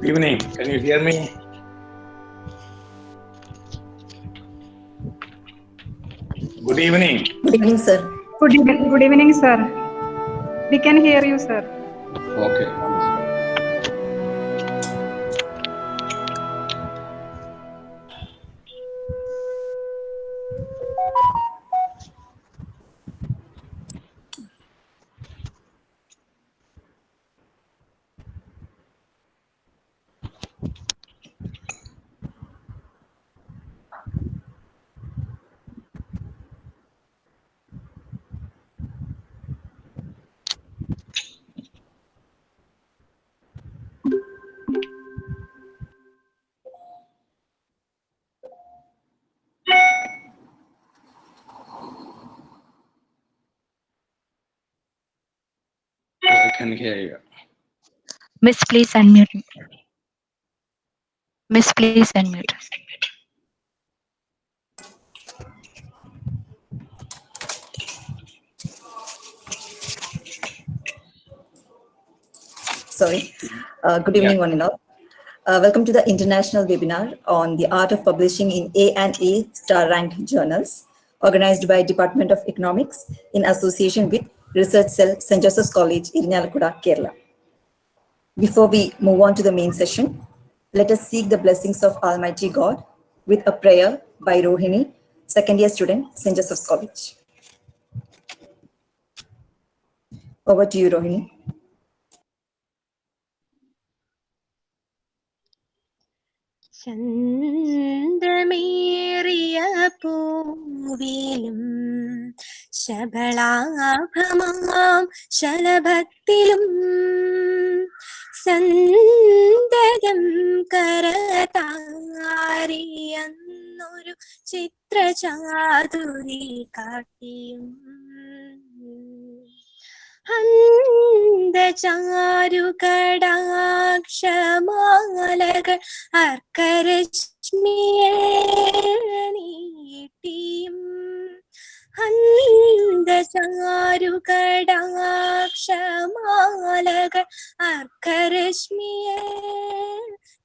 Evening. Can you hear me? Good evening. Good evening, sir. Good evening, sir. We can hear you, sir. Okay, wonderful. I can hear you. Miss, please unmute. Miss, please unmute. Sorry. Good evening, one and all. Welcome to the international webinar on the art of publishing in A and A star ranked journals, organized by Department of Economics in association with Research Cell, St. Joseph's College, Irinalakuda, Kerala. Before we move on to the main session, let us seek the blessings of Almighty God with a prayer by Rohini, second year student, St. Joseph's College. Over to you, Rohini. ചന്ദ്രമേറിയ പൂവിലും ശബളാഭമാം ശലഭത്തിലും സന്തതം കരതാരിയെന്നൊരു ചിത്രചാതുരി കാട്ടിയും ഹന്തചാരുകടാക്ഷമാലകൾ അർക്കരശ്മിയെ നീട്ടിയും ഹന്തചാരുകടാക്ഷമാലകൾ അർക്കരശ്മിയെ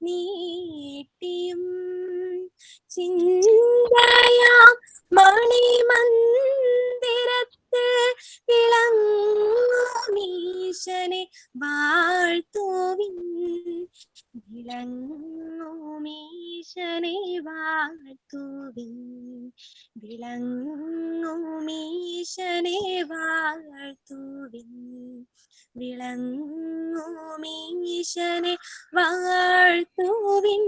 നീട്ടിയും ചിന്തയാം മണിമന്ദിരത്ത് വിളങ്ങുമീശനെ വാഴ്ത്തുവിൻ വിളങ്ങുമീശനെ വാഴ്ത്തുവിൻ വിളങ്ങുമീശനെ വാഴ്ത്തുവിൻ വിളങ്ങുമീശനെ വാഴ്ത്തുവിൻ.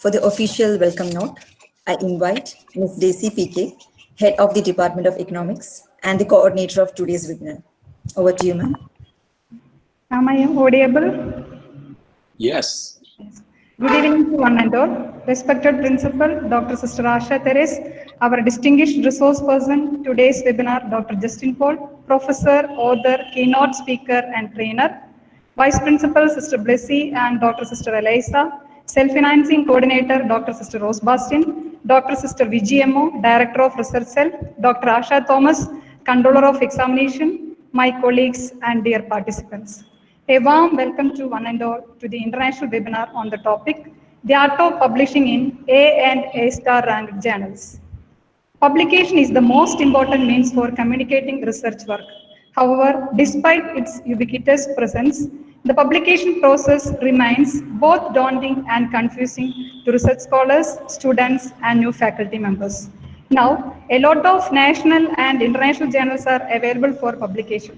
For the official welcome note, I invite Ms. Daisy PK, Head of the Department of Economics and the coordinator of today's webinar. Over to you, ma'am. Am I audible? Yes. Good evening to one and all. Respected Principal, Dr. Sister Asha Teres, our distinguished resource person, today's webinar, Dr. Justin Paul, Professor, author, keynote speaker, and trainer, Vice Principal, Sister Blessy, and Dr. Sister Eliza, Self-Financing Coordinator, Dr. Sister Rose Bastin, Dr. Sister VGMO, Director of Research Cell, Dr. Asha Thomas, Controller of Examination, my colleagues, and dear participants. A warm welcome to one and all to the international webinar on the topic, the art of publishing in A and A star ranked journals. Publication is the most important means for communicating research work. However, despite its ubiquitous presence, the publication process remains both daunting and confusing to research scholars, students, and new faculty members. Now, a lot of national and international journals are available for publication,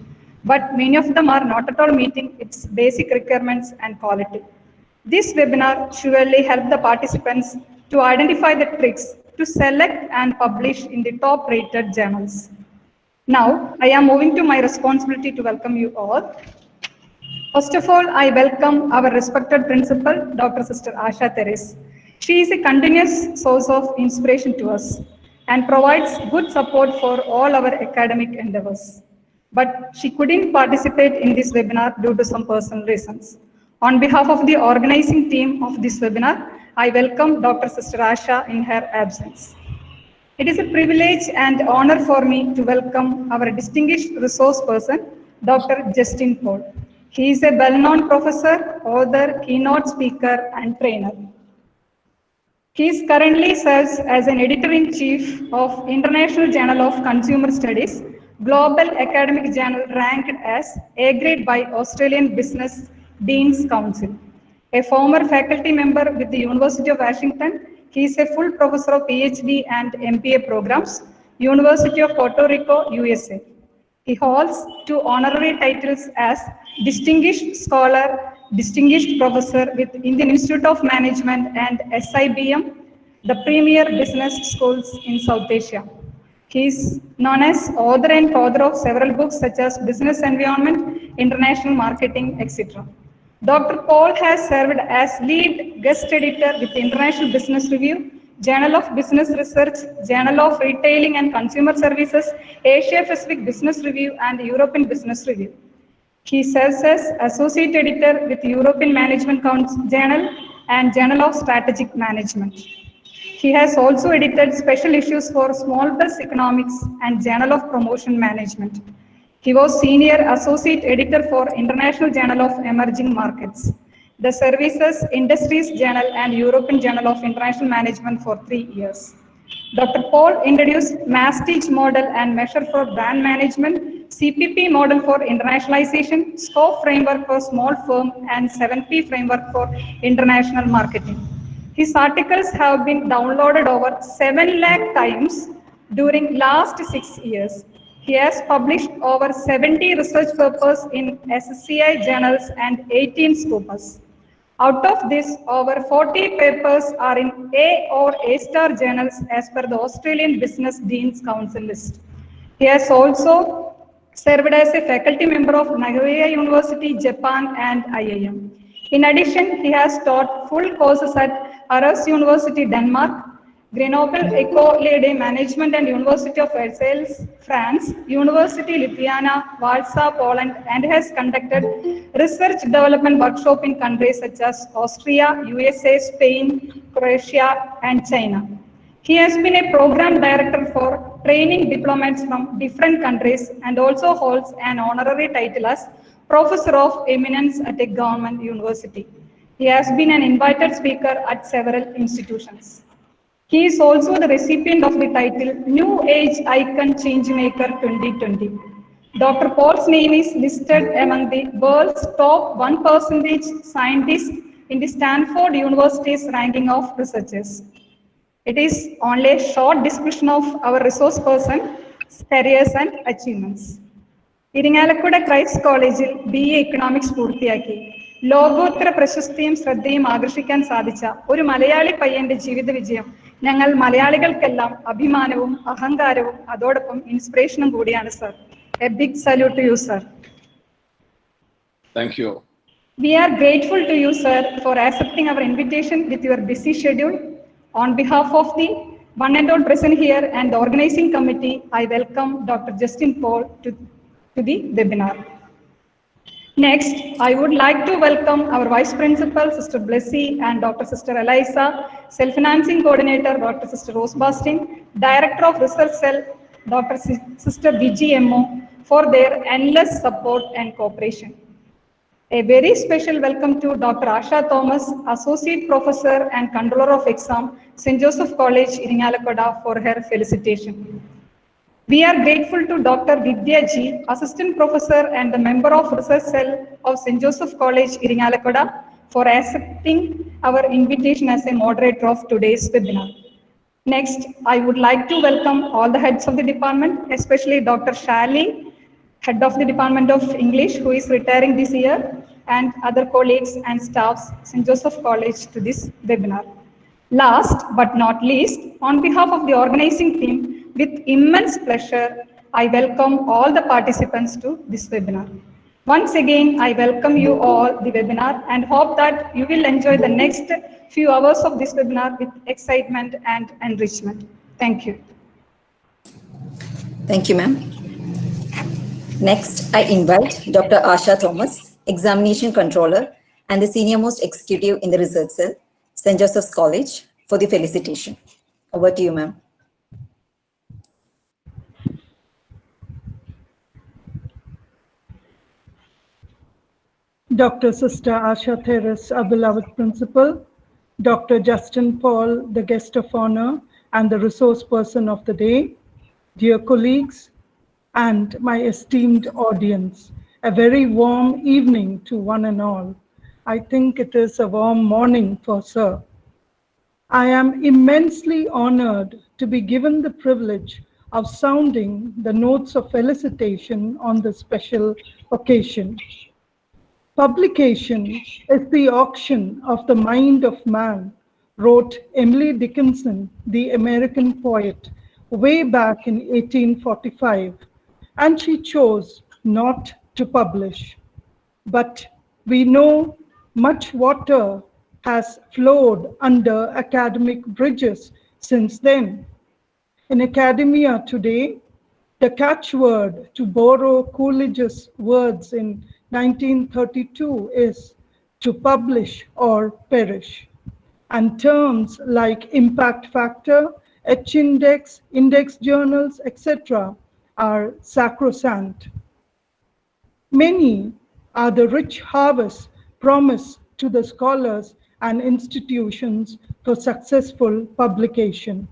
but many of them are not at all meeting its basic requirements and quality. This webinar surely help the participants to identify the tricks to select and publish in the top-rated journals. Now, I am moving to my responsibility to welcome you all. First of all, I welcome our respected principal, Dr. Sister Asha Teres. She is a continuous source of inspiration to us and provides good support for all our academic endeavors. But she couldn't participate in this webinar due to some personal reasons. On behalf of the organizing team of this webinar, I welcome Dr. Sister Asha in her absence. It is a privilege and honor for me to welcome our distinguished resource person, Dr. Justin Paul. He is a well-known professor, author, keynote speaker, and trainer. He currently serves as an editor-in-chief of International Journal of Consumer Studies, global academic journal ranked as A grade by Australian Business Dean's Council. A former faculty member with the University of Washington, he is a full professor of PhD and MPA programs, University of Puerto Rico, USA. He holds 2 honorary titles as Distinguished Scholar, Distinguished Professor with Indian Institute of Management and SIBM, the premier business schools in South Asia. He is known as author and co-author of several books such as Business Environment, International Marketing, etc. Dr. Paul has served as lead guest editor with International Business Review, Journal of Business Research, Journal of Retailing and Consumer Services, Asia Pacific Business Review, and European Business Review. He serves as associate editor with European Management Council Journal and Journal of Strategic Management. He has also edited special issues for Small Press Economics and Journal of Promotion Management. He was senior associate editor for International Journal of Emerging Markets, the Services Industries Journal, and European Journal of International Management for 3 years. Dr. Paul introduced Mastige model and measure for brand management, CPP model for internationalization, SCOPE framework for small firm, and 7P framework for international marketing. His articles have been downloaded over 7 lakh times during last 6 years. He has published over 70 research papers in SCI journals and 18 scopus. Out of this, over 40 papers are in A or A-star journals as per the Australian Business Dean's Council list. He has also served as a faculty member of Nagoya University, Japan, and IIM. In addition, he has taught full courses at Aarhus University, Denmark, Grenoble École de Management and University of Versailles, France, University Lithuania, Warsaw, Poland, and has conducted research development workshop in countries such as Austria, USA, Spain, Croatia, and China. He has been a program director for training diplomats from different countries and also holds an honorary title as Professor of Eminence at a government university. He has been an invited speaker at several institutions. He is also the recipient of the title New Age Icon Changemaker 2020. Dr. Paul's name is listed among the world's top 1% scientists in the Stanford University's ranking of researchers. It is only a short description of our resource person, careers and achievements. Iringalakkuda Christ College BA Economics പൂർത്തിയാക്കി ലോകോത്തര പ്രശസ്തിയും ശ്രദ്ധയും ആകർഷിക്കാൻ സാധിച്ച ഒരു മലയാളി പയ്യന്റെ ജീവിത വിജയം ഞങ്ങൾ മലയാളികൾക്കെല്ലാം അഭിമാനവും അഹങ്കാരവും അതോടൊപ്പം ഇൻസ്പിറേഷനും കൂടിയാണ് sir. A big salute to you, sir. Thank you. We are grateful to you, sir, for accepting our invitation with your busy schedule. On behalf of the one and all present here and the organizing committee, I welcome Dr. Justin Paul to the webinar. Next, I would like to welcome our Vice Principal, Sister Blessy, and Dr. Sister Eliza, Self-Financing Coordinator, Dr. Sister Rose Bastin, Director of Research Cell, Dr. Sister VGMO, for their endless support and cooperation. A very special welcome to Dr. Asha Thomas, Associate Professor and Controller of Exam, St. Joseph College, Iringalakkuda, for her felicitation. We are grateful to Dr. Vidya Ji, Assistant Professor and the Member of Research Cell of St. Joseph College, Iringalakkuda, for accepting our invitation as a moderator of today's webinar. Next, I would like to welcome all the heads of the department, especially Dr. Shali, Head of the Department of English, who is retiring this year, and other colleagues and staffs St. Joseph College to this webinar. Last but not least, on behalf of the organizing team, with immense pleasure, I welcome all the participants to this webinar. Once again, I welcome you all the webinar and hope that you will enjoy the next few hours of this webinar with excitement and enrichment. Thank you. Thank you, ma'am. Next, I invite Dr. Asha Thomas, Examination Controller and the Senior-most Executive in the Research Cell, St. Joseph's College, for the felicitation. Over to you, ma'am. Dr. Sister Asha Theres, our beloved principal, Dr. Justin Paul, the guest of honor and the resource person of the day, dear colleagues, and my esteemed audience, a very warm evening to one and all. I think it is a warm morning for Sir. I am immensely honored to be given the privilege of sounding the notes of felicitation on this special occasion. Publication is the auction of the mind of man, wrote Emily Dickinson, the American poet, way back in 1845, and she chose not to publish. But we know much water has flowed under academic bridges since then. In academia today, the catchword, to borrow Coolidge's words in 1932, is to publish or perish. And terms like impact factor, H-index, index journals, etc. are sacrosanct. Many are the rich harvests promised to the scholars and institutions for successful publication.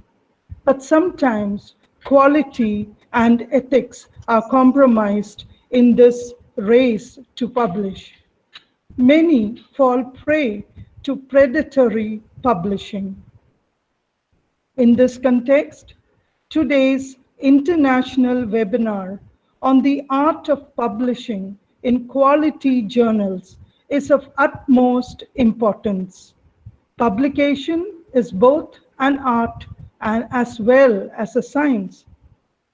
But sometimes quality and ethics are compromised in this race to publish. Many fall prey to predatory publishing. In this context, today's international webinar on the art of publishing in quality journals is of utmost importance. Publication is both an art and as well as a science.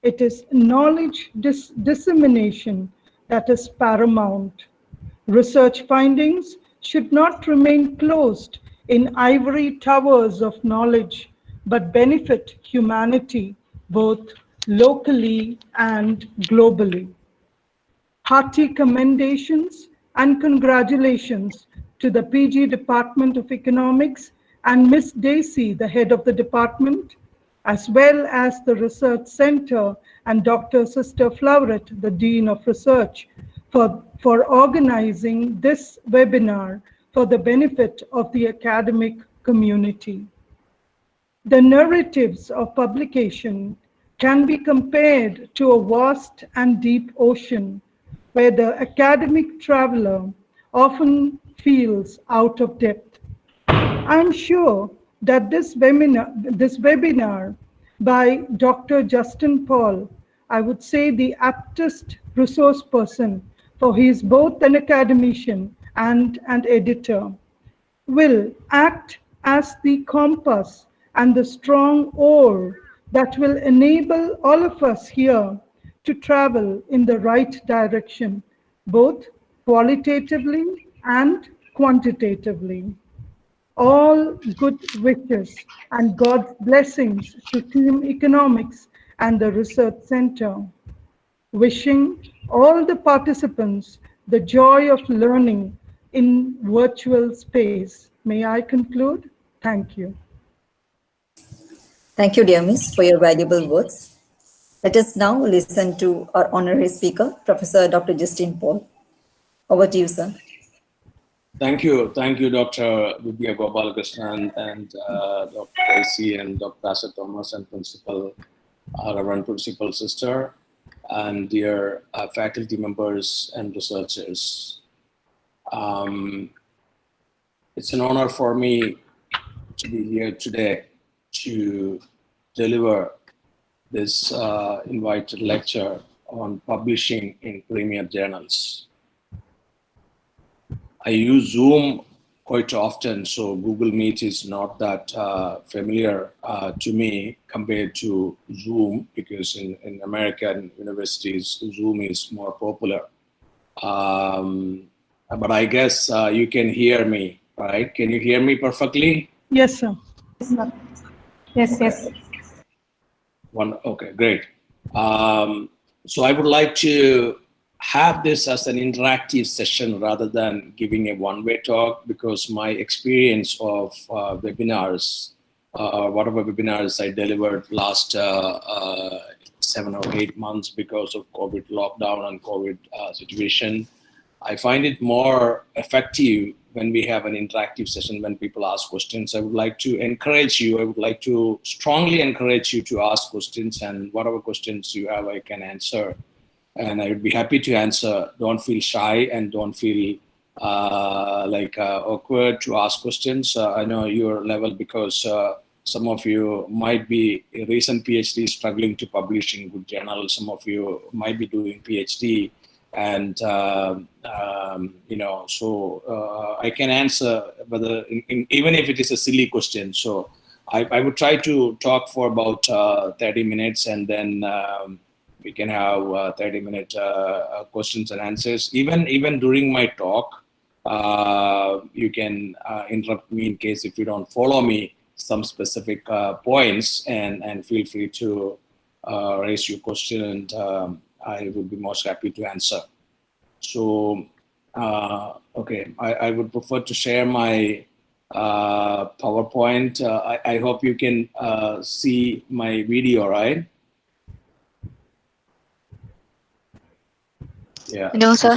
It is knowledge dissemination that is paramount. Research findings should not remain closed in ivory towers of knowledge, but benefit humanity both locally and globally. Hearty commendations and congratulations to the PG Department of Economics and Miss Daisy, the head of the department, as well as the Research Center and Dr. Sister Floweret, the Dean of Research, for organizing this webinar for the benefit of the academic community. The narratives of publication can be compared to a vast and deep ocean where the academic traveler often feels out of depth. I'm sure that this webinar by Dr. Justin Paul, I would say the aptest resource person, for he is both an academician and an editor, will act as the compass and the strong oar that will enable all of us here to travel in the right direction, both qualitatively and quantitatively. All good wishes and God's blessings to Team Economics and the Research Center. Wishing all the participants the joy of learning in virtual space. May I conclude? Thank you. Thank you, dear Miss, for your valuable words. Let us now listen to our honorary speaker, Professor Dr. Justin Paul. Over to you, sir. Thank you, Dr. Vidya Gopalakrishnan and Dr. Daisy and Dr. Asha Thomas and Principal, Reverend Principal Sister, and dear faculty members and researchers. It's an honor for me to be here today to deliver this invited lecture on publishing in premier journals. I use Zoom quite often, so Google Meet is not that familiar to me compared to Zoom, because in American universities, Zoom is more popular. But I guess you can hear me, right? Can you hear me perfectly? Yes, sir. Yes, yes. Okay, great. So I would like to have this as an interactive session rather than giving a one-way talk, because my experience of webinars, whatever webinars I delivered last 7 or 8 months because of COVID lockdown and COVID situation, I find it more effective when we have an interactive session, when people ask questions. I would like to encourage you, I would like to strongly encourage you to ask questions, and whatever questions you have, I can answer. And I would be happy to answer. Don't feel shy and don't feel awkward to ask questions. I know your level, because some of you might be a recent PhD struggling to publish in good journals. Some of you might be doing PhD, and I can answer whether even if it is a silly question. So I would try to talk for about 30 minutes, and then we can have 30-minute questions and answers. Even during my talk, you can interrupt me in case if you don't follow me some specific points, and feel free to raise your question, and I would be most happy to answer. So, okay, I would prefer to share my PowerPoint. I hope you can see my video, right? Yeah. No, sir.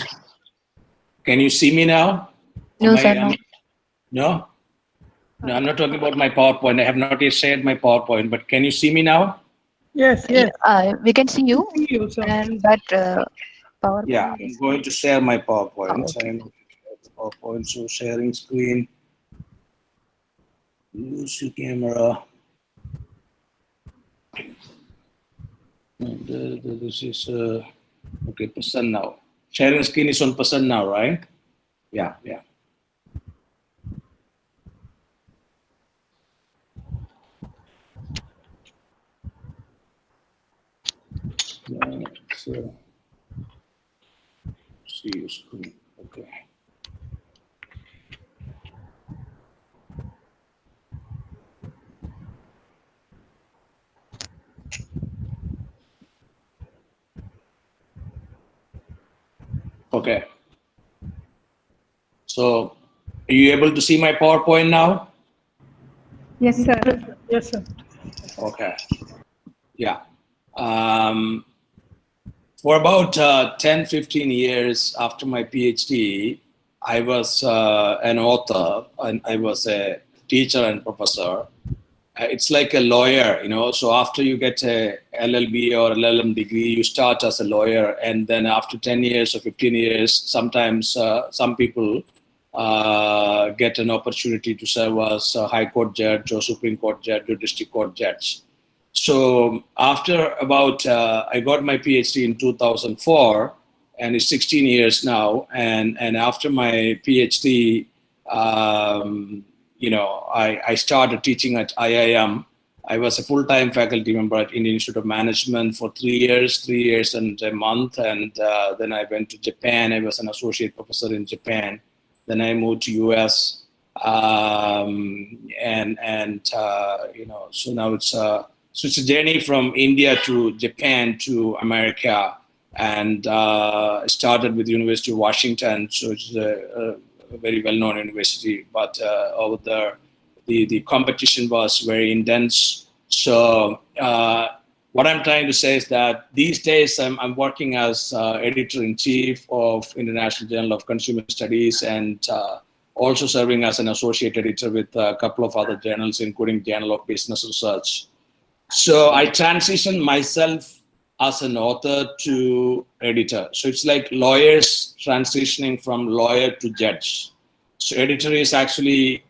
Can you see me now? No, sir. No. No? No, I'm not talking about my PowerPoint. I have not yet shared my PowerPoint, but can you see me now? Yes. We can see you, See you, sir. and but PowerPoint. Yeah, I'm going to share my PowerPoint. Okay. I'm PowerPoint, so sharing screen. Use your camera. And, this is okay. Person now. Sharing screen is on person now, right? Yeah. So, see your screen. Okay. Okay. So, are you able to see my PowerPoint now? Yes, sir. Yes, sir. Okay. Yeah. For about 10-15 years after my PhD, I was an author, and I was a teacher and professor. It's like a lawyer, so after you get a LLB or LLM degree, you start as a lawyer, and then after 10 years or 15 years, sometimes some people get an opportunity to serve as a high court judge or Supreme Court judge or district court judge. So after about, I got my PhD in 2004, and it's 16 years now. And after my PhD, I started teaching at IIM. I was a full-time faculty member at Indian Institute of Management for 3 years and a month. And then I went to Japan. I was an associate professor in Japan. Then I moved to US. So now it's a journey from India to Japan to America, and started with the University of Washington. So it's a very well-known university, but over there, the competition was very intense. So what I'm trying to say is that these days I'm working as editor-in-chief of International Journal of Consumer Studies, and also serving as an associate editor with a couple of other journals, including Journal of Business Research. So I transitioned myself as an author to editor. So it's like lawyers transitioning from lawyer to judge. So editor is actually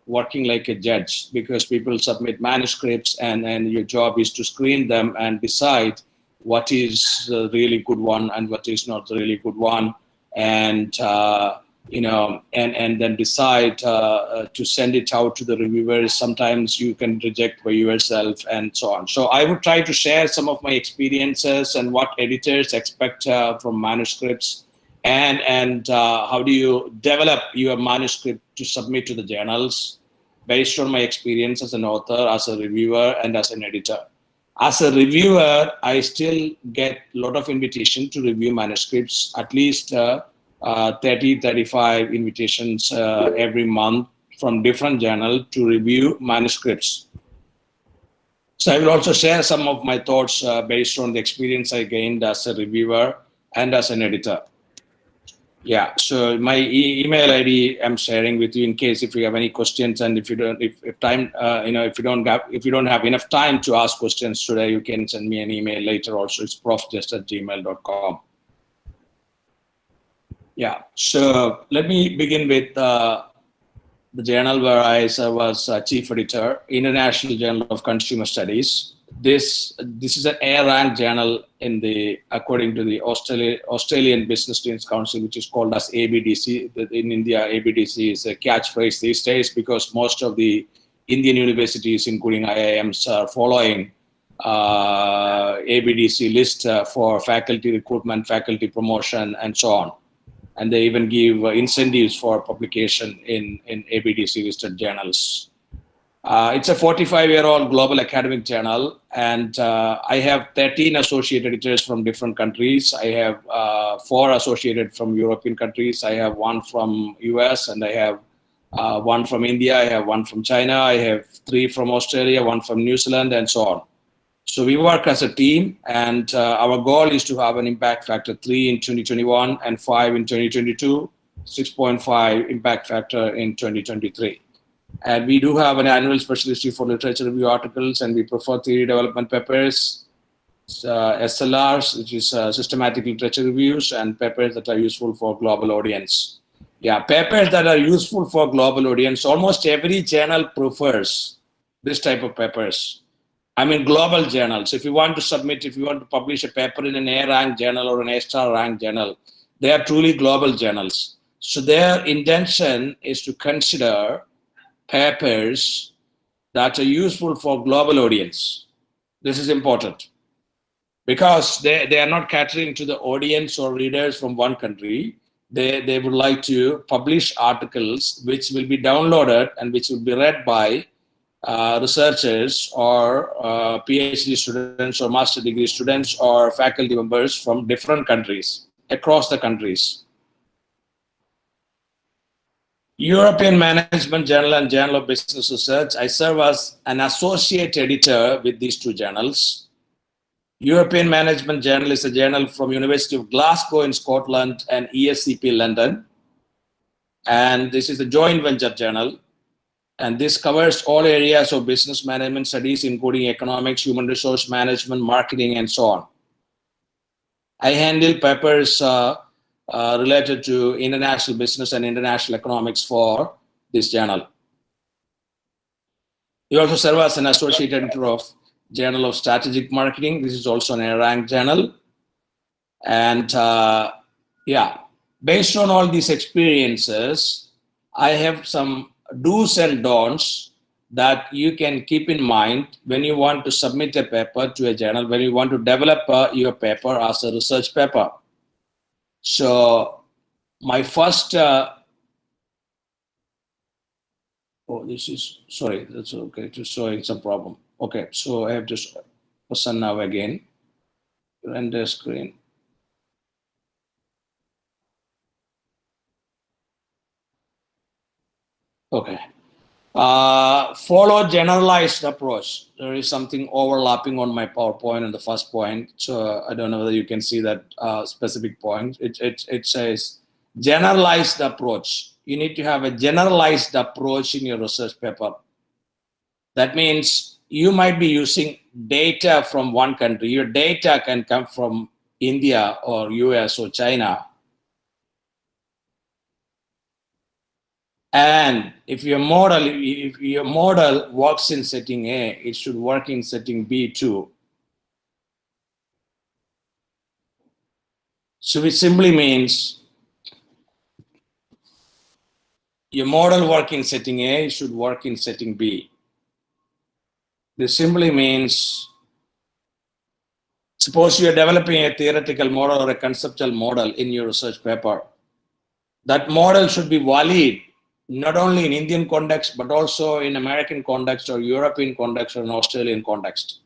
working like a judge, because people submit manuscripts, and your job is to screen them and decide what is a really good one and what is not a really good one, and and then decide to send it out to the reviewers. Sometimes you can reject by yourself, and so on. So I would try to share some of my experiences and what editors expect from manuscripts, and how do you develop your manuscript to submit to the journals based on my experience as an author, as a reviewer, and as an editor. As a reviewer, I still get a lot of invitation to review manuscripts, at least 30-35 invitations every month from different journals to review manuscripts. So I will also share some of my thoughts based on the experience I gained as a reviewer and as an editor. Yeah, so my email ID I'm sharing with you in case if you have any questions, and if you don't, if time, if you don't have enough time to ask questions today, you can send me an email later. Also, it's profjust@gmail.com. Yeah, so let me begin with the journal where I was chief editor, International Journal of Consumer Studies. This is an A-ranked journal according to the Australian Business Students Council, which is called as ABDC. In India, ABDC is a catchphrase these days because most of the Indian universities, including IIMs, are following ABDC list for faculty recruitment, faculty promotion, and so on. And they even give incentives for publication in ABDC listed journals. It's a 45-year-old global academic journal, and I have 13 associate editors from different countries. I have 4 associated from European countries. I have 1 from US, and I have 1 from India. I have 1 from China. I have 3 from Australia, 1 from New Zealand, and so on. So we work as a team, and our goal is to have an impact factor 3 in 2021 and 5 in 2022, 6.5 impact factor in 2023. And we do have an annual special issue for literature review articles, and we prefer theory development papers, SLRs, which is systematic literature reviews, and papers that are useful for global audience. Yeah, papers that are useful for global audience. Almost every journal prefers this type of papers. I mean, global journals. If you want to publish a paper in an A-ranked journal or an A-star ranked journal, they are truly global journals. So their intention is to consider papers that are useful for global audience. This is important because they are not catering to the audience or readers from one country. They would like to publish articles which will be downloaded and which will be read by researchers or PhD students or master degree students or faculty members from different countries, across the countries. European Management Journal and Journal of Business Research, I serve as an associate editor with these 2 journals. European Management Journal is a journal from University of Glasgow in Scotland and ESCP London. And this is a joint venture journal. And this covers all areas of business management studies, including economics, human resource management, marketing, and so on. I handle papers related to international business and international economics for this journal. We also serve as an associate editor of Journal of Strategic Marketing. This is also an A-ranked journal. And based on all these experiences, I have some do's and don'ts that you can keep in mind when you want to submit a paper to a journal, when you want to develop your paper as a research paper. So my first, that's okay, just showing some problem. Okay, so I have to person now again, render screen. Okay. Follow generalized approach. There is something overlapping on my PowerPoint in the first point. So I don't know whether you can see that specific point. It says generalized approach. You need to have a generalized approach in your research paper. That means you might be using data from one country. Your data can come from India or US or China. And if your model works in setting A, it should work in setting B too. So it simply means your model works in setting A, it should work in setting B. This simply means, suppose you are developing a theoretical model or a conceptual model in your research paper. That model should be valid not only in Indian context, but also in American context or European context or an Australian context.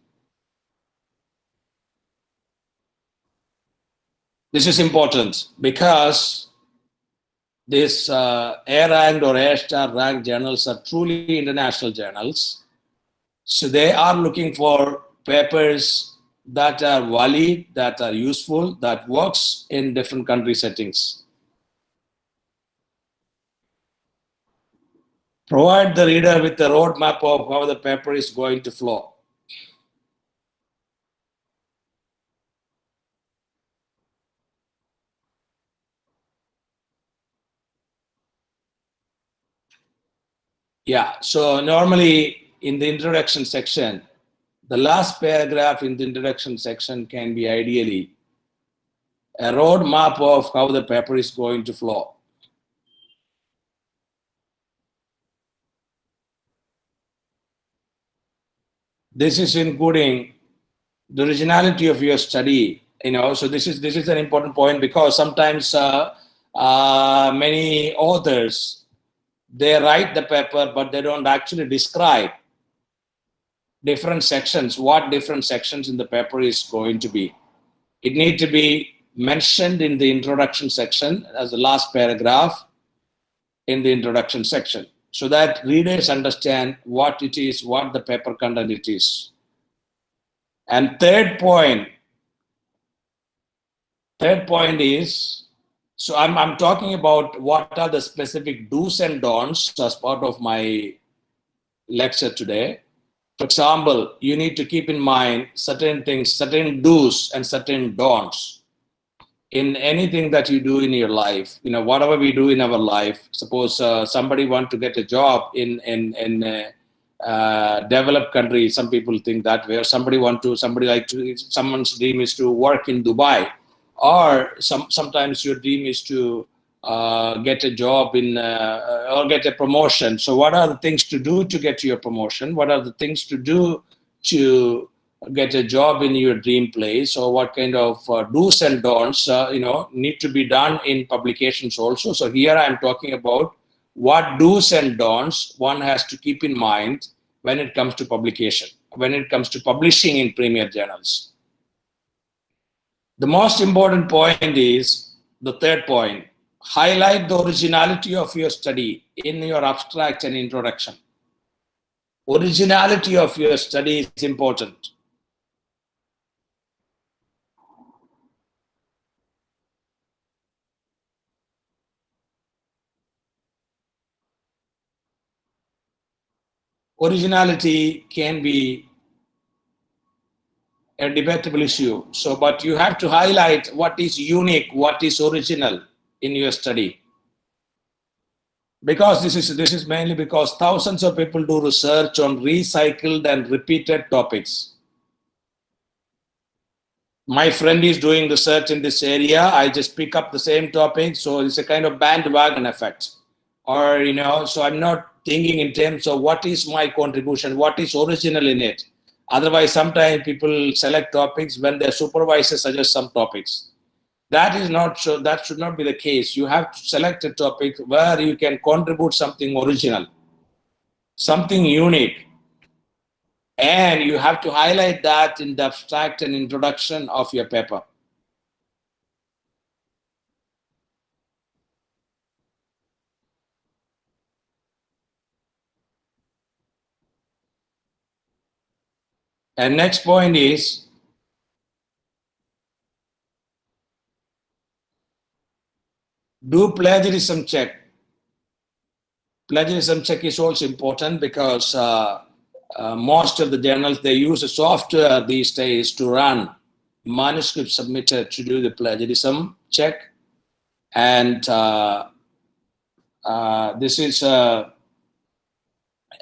This is important because these A-ranked or A-star ranked journals are truly international journals. So they are looking for papers that are valid, that are useful, that works in different country settings. Provide the reader with a roadmap of how the paper is going to flow. Yeah, so normally in the introduction section, the last paragraph in the introduction section can be ideally a roadmap of how the paper is going to flow. This is including the originality of your study, so this is an important point, because sometimes many authors, they write the paper but they don't actually describe different sections, what different sections in the paper is going to be. It needs to be mentioned in the introduction section as the last paragraph in the introduction section, so that readers understand what it is, what the paper content it is. And third point is, so I'm talking about what are the specific do's and don'ts as part of my lecture today. For example, you need to keep in mind certain things, certain do's and certain don'ts in anything that you do in your life. Whatever we do in our life. Suppose somebody want to get a job in developed country. Some people think that way. Or someone's dream is to work in Dubai, or sometimes your dream is to get a job or get a promotion. So what are the things to do to get your promotion? What are the things to do to get a job in your dream place? Or what kind of do's and don'ts need to be done in publications also. So here I'm talking about what do's and don'ts one has to keep in mind when it comes to publication, when it comes to publishing in premier journals. The most important point is the third point: highlight the originality of your study in your abstract and introduction. Originality of your study is important. Originality can be a debatable issue. But you have to highlight what is unique, what is original in your study. Because this is mainly because thousands of people do research on recycled and repeated topics. My friend is doing research in this area, I just pick up the same topic, so it's a kind of bandwagon effect. Or, so I'm not thinking in terms of what is my contribution, what is original in it. Otherwise, sometimes people select topics when their supervisor suggests some topics. That is not so. That should not be the case. You have to select a topic where you can contribute something original, something unique, and you have to highlight that in the abstract and introduction of your paper. And next point is do plagiarism check. Plagiarism check is also important because most of the journals, they use a software these days to run manuscripts submitted to do the plagiarism check. And this is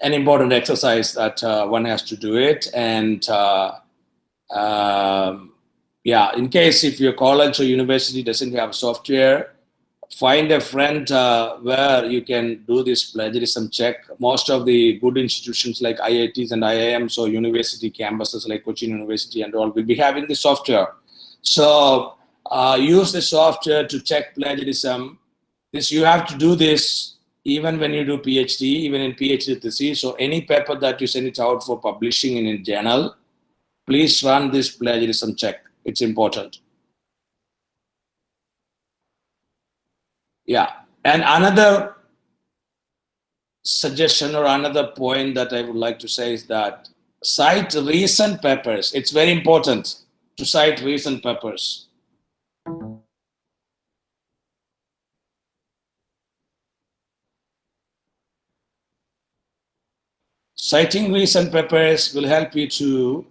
an important exercise that one has to do it. And yeah, in case if your college or university doesn't have software, find a friend where you can do this plagiarism check. Most of the good institutions like IITs and IIMs or university campuses like Cochin University and all will be having the software. So use the software to check plagiarism. You have to do this even when you do PhD, even in PhD thesis. So any paper that you send it out for publishing in a journal, please run this plagiarism check. It's important. Yeah, and another suggestion or another point that I would like to say is that cite recent papers. It's very important to cite recent papers. Citing recent papers will help you to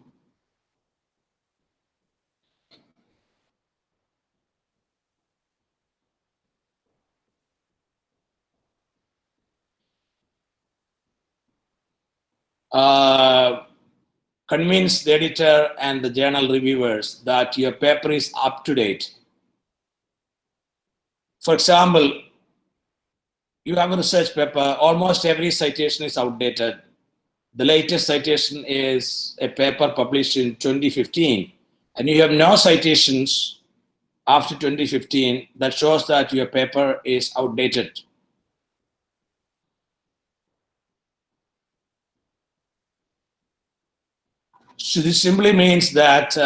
convince the editor and the journal reviewers that your paper is up to date. For example, you have a research paper, almost every citation is outdated. The latest citation is a paper published in 2015, and you have no citations after 2015. That shows that your paper is outdated. So this simply means that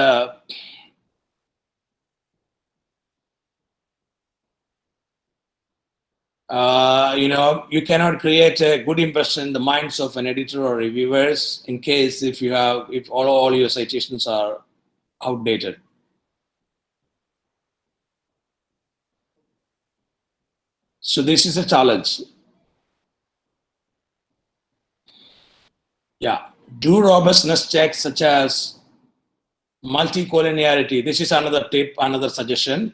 you cannot create a good impression in the minds of an editor or reviewers in case if all your citations are outdated. So this is a challenge. Yeah, do robustness checks such as multicollinearity. This is another tip, another suggestion.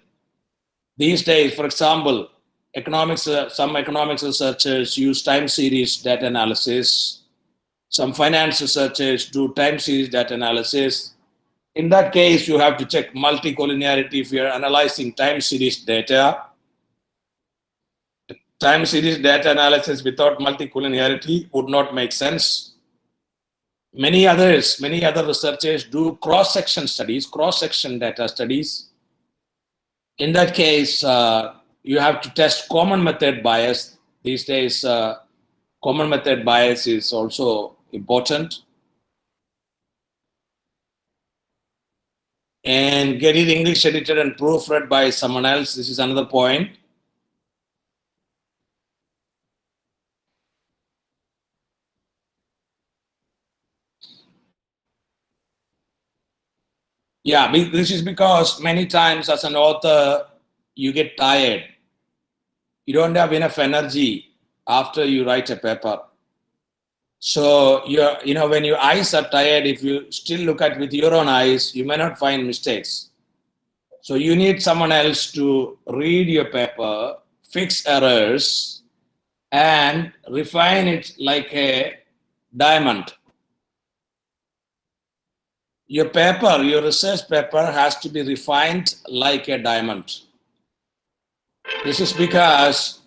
These days, for example, some economics researchers use time series data analysis. Some finance researchers do time series data analysis. In that case, you have to check multicollinearity if you are analyzing time series data. Time series data analysis without multicollinearity would not make sense. Many other researchers do cross-section studies, cross-section data studies. In that case, you have to test common method bias. These days, common method bias is also important. And get it English edited and proofread by someone else. This is another point. Yeah, this is because many times as an author, you get tired. You don't have enough energy after you write a paper. So when your eyes are tired, if you still look at with your own eyes, you may not find mistakes. So you need someone else to read your paper, fix errors, and refine it like a diamond. Your paper, your research paper has to be refined like a diamond. This is because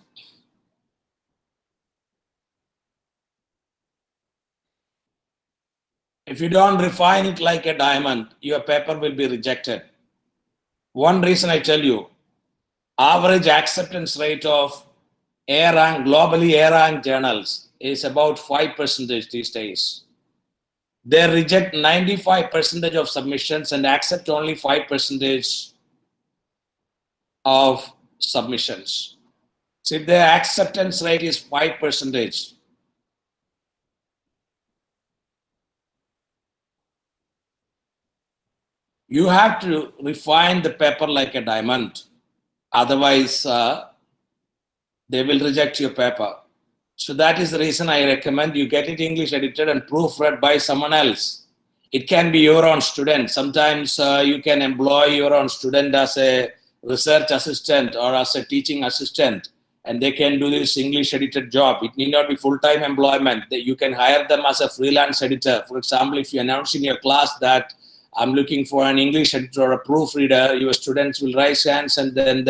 if you don't refine it like a diamond, your paper will be rejected. One reason I tell you, average acceptance rate of globally A-rank journals is about 5% these days. They reject 95% of submissions and accept only 5% of submissions. So if their acceptance rate is 5%, you have to refine the paper like a diamond. Otherwise, they will reject your paper. So that is the reason I recommend you get it English edited and proofread by someone else. It can be your own student. Sometimes you can employ your own student as a research assistant or as a teaching assistant, and they can do this English edited job. It need not be full-time employment. You can hire them as a freelance editor. For example, if you announce in your class that I'm looking for an English editor or a proofreader, your students will raise hands, and then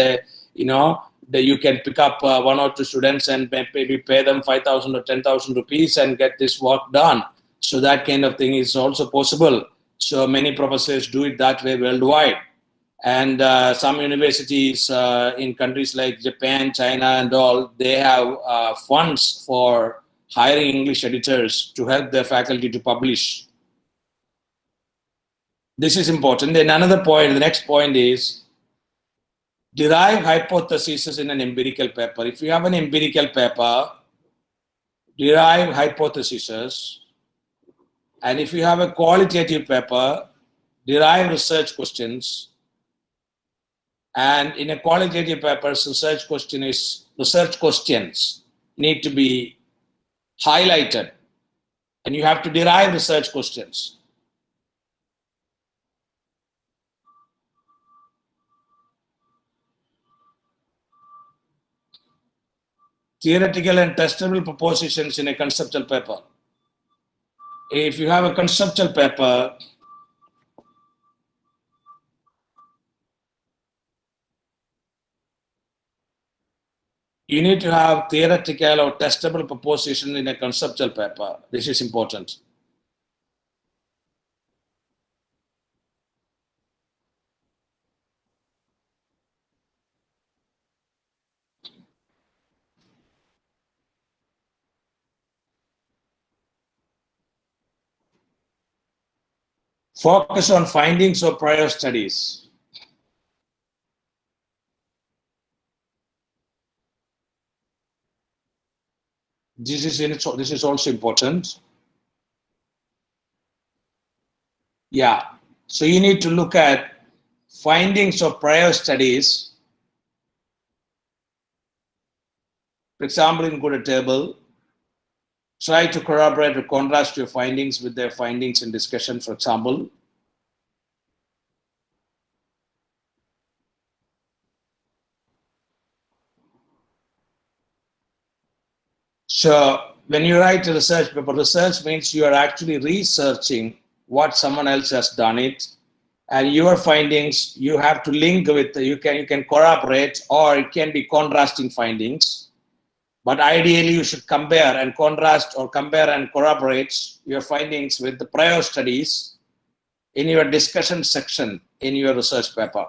you can pick up one or two students and maybe pay them 5,000 or 10,000 rupees and get this work done. So that kind of thing is also possible. So many professors do it that way worldwide. And some universities in countries like Japan, China, and all, they have funds for hiring English editors to help their faculty to publish. This is important. Then another point, the next point is derive hypotheses in an empirical paper. If you have an empirical paper, derive hypotheses. And if you have a qualitative paper, derive research questions. And in a qualitative paper, research questions need to be highlighted. And you have to derive research questions. Theoretical and testable propositions in a conceptual paper. If you have a conceptual paper, you need to have theoretical or testable proposition in a conceptual paper. This is important. Focus on findings of prior studies. This is also important. Yeah, so you need to look at findings of prior studies. For example, in good table, try to corroborate or contrast your findings with their findings in discussion, for example. So when you write a research paper, research means you are actually researching what someone else has done it, and your findings you have to link with, you can corroborate, or it can be contrasting findings. But ideally you should compare and contrast, or compare and corroborate your findings with the prior studies in your discussion section in your research paper.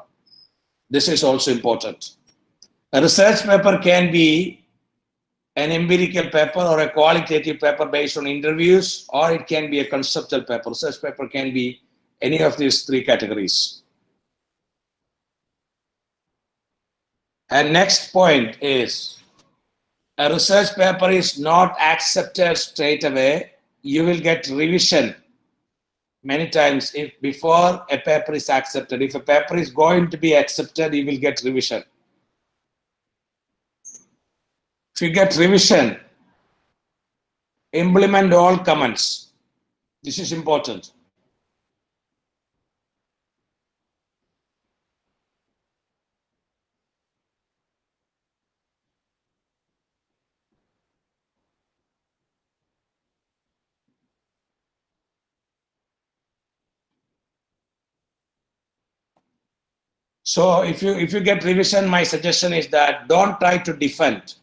This is also important. A research paper can be an empirical paper or a qualitative paper based on interviews, or it can be a conceptual paper. Research paper can be any of these three categories. And next point is, a research paper is not accepted straight away. You will get revision many times before a paper is accepted. If a paper is going to be accepted, you will get revision. If you get revision, implement all comments. This is important. So if you get revision, my suggestion is that don't try to defend.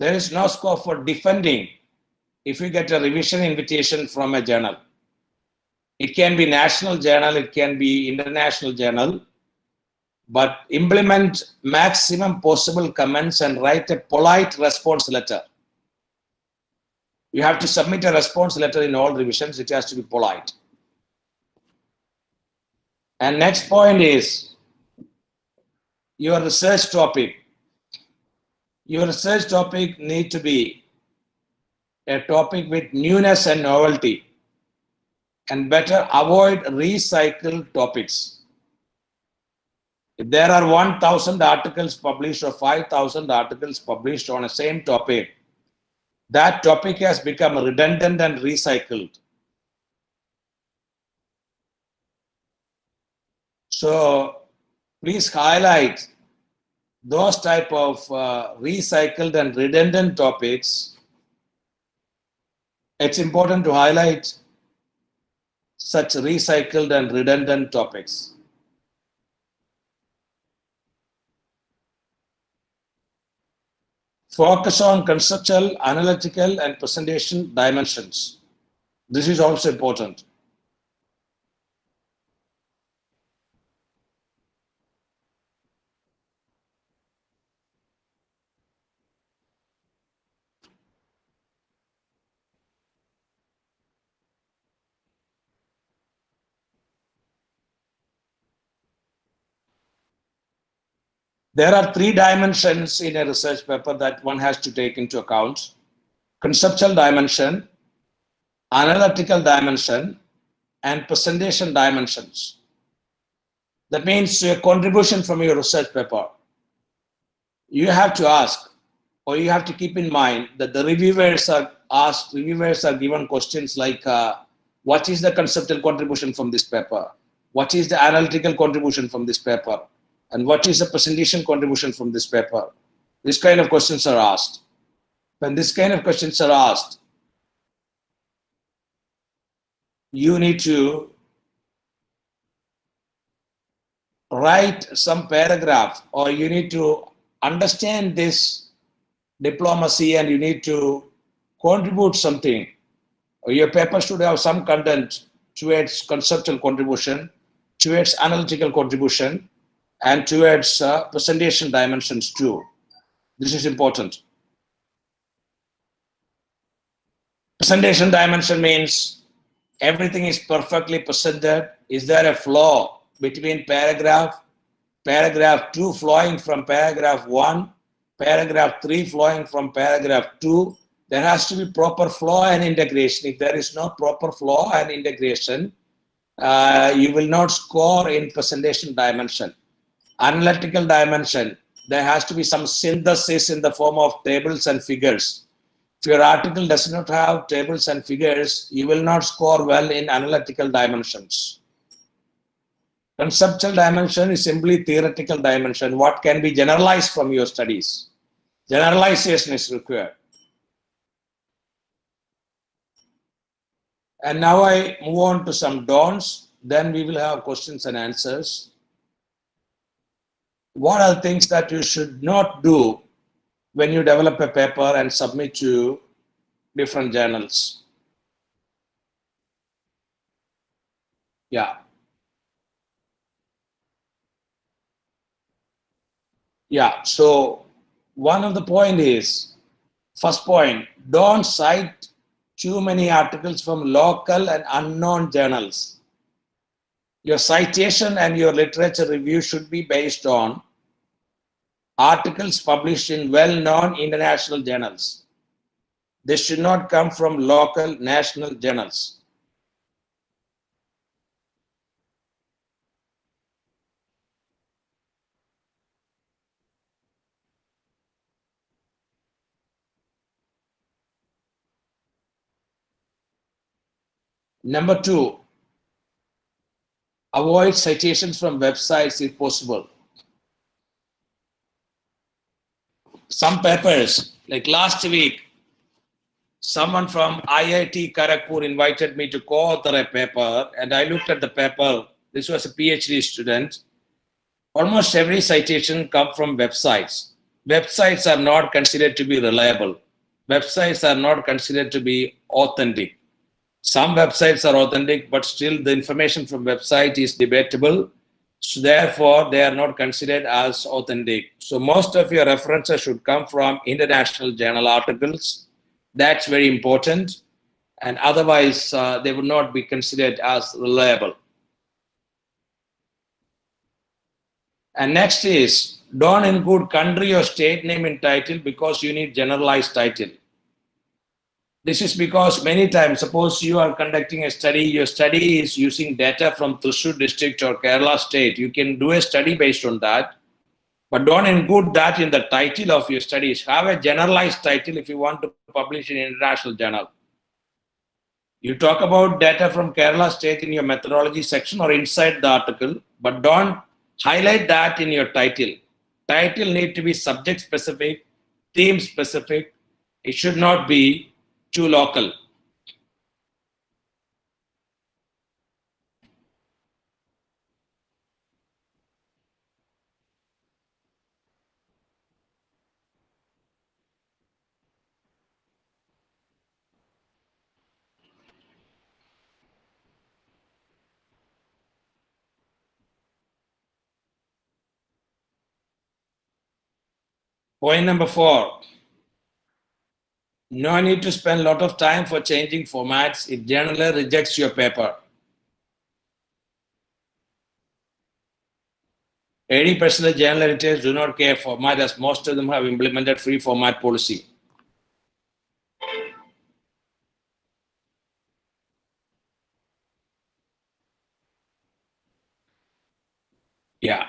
There is no scope for defending if you get a revision invitation from a journal. It can be national journal, it can be international journal, but implement maximum possible comments and write a polite response letter. You have to submit a response letter in all revisions. It has to be polite. And next point is your research topic. Your research topic needs to be a topic with newness and novelty, and better avoid recycled topics. If there are 1,000 articles published or 5,000 articles published on the same topic, that topic has become redundant and recycled. So please highlight those type of recycled and redundant topics. It's important to highlight such recycled and redundant topics. Focus on conceptual, analytical, and presentation dimensions. This is also important. There are three dimensions in a research paper that one has to take into account: conceptual dimension, analytical dimension, and presentation dimensions. That means a contribution from your research paper. You have to ask, or you have to keep in mind that the reviewers are asked, reviewers are given questions like, what is the conceptual contribution from this paper? What is the analytical contribution from this paper? And what is the presentation contribution from this paper? This kind of questions are asked. When this kind of questions are asked, you need to write some paragraph, or you need to understand this diplomacy and you need to contribute something. Your paper should have some content towards conceptual contribution, towards analytical contribution, and towards presentation dimensions too. This is important. Presentation dimension means everything is perfectly presented. Is there a flaw between paragraph 2 flowing from paragraph 1, paragraph 3 flowing from paragraph 2? There has to be proper flow and integration. If there is no proper flow and integration, you will not score in presentation dimension. Analytical dimension, there has to be some synthesis in the form of tables and figures. If your article does not have tables and figures, you will not score well in analytical dimensions. Conceptual dimension is simply theoretical dimension, what can be generalized from your studies. Generalization is required. And now I move on to some don'ts, then we will have questions and answers. What are things that you should not do when you develop a paper and submit to different journals? Yeah. Yeah, so one of the point is, first point, don't cite too many articles from local and unknown journals. Your citation and your literature review should be based on articles published in well-known international journals. They should not come from local national journals. Number 2, avoid citations from websites if possible. Some papers, like last week, someone from IIT Kharagpur invited me to co-author a paper, and I looked at the paper. This was a PhD student. Almost every citation comes from websites. Websites are not considered to be reliable. Websites are not considered to be authentic. Some websites are authentic, but still the information from website is debatable. So therefore, they are not considered as authentic. So most of your references should come from international journal articles. That's very important. And otherwise, they would not be considered as reliable. And next is, don't include country or state name in title because you need generalized title. This is because many times, suppose you are conducting a study, your study is using data from Thrissur district or Kerala state. You can do a study based on that, but don't include that in the title of your studies. Have a generalized title if you want to publish in an international journal. You talk about data from Kerala state in your methodology section or inside the article, but don't highlight that in your title. Title need to be subject specific, theme specific. It should not be too local. Point number 4. No need to spend a lot of time for changing formats if journaler rejects your paper. 80% of journal editors do not care format, as most of them have implemented free format policy. Yeah.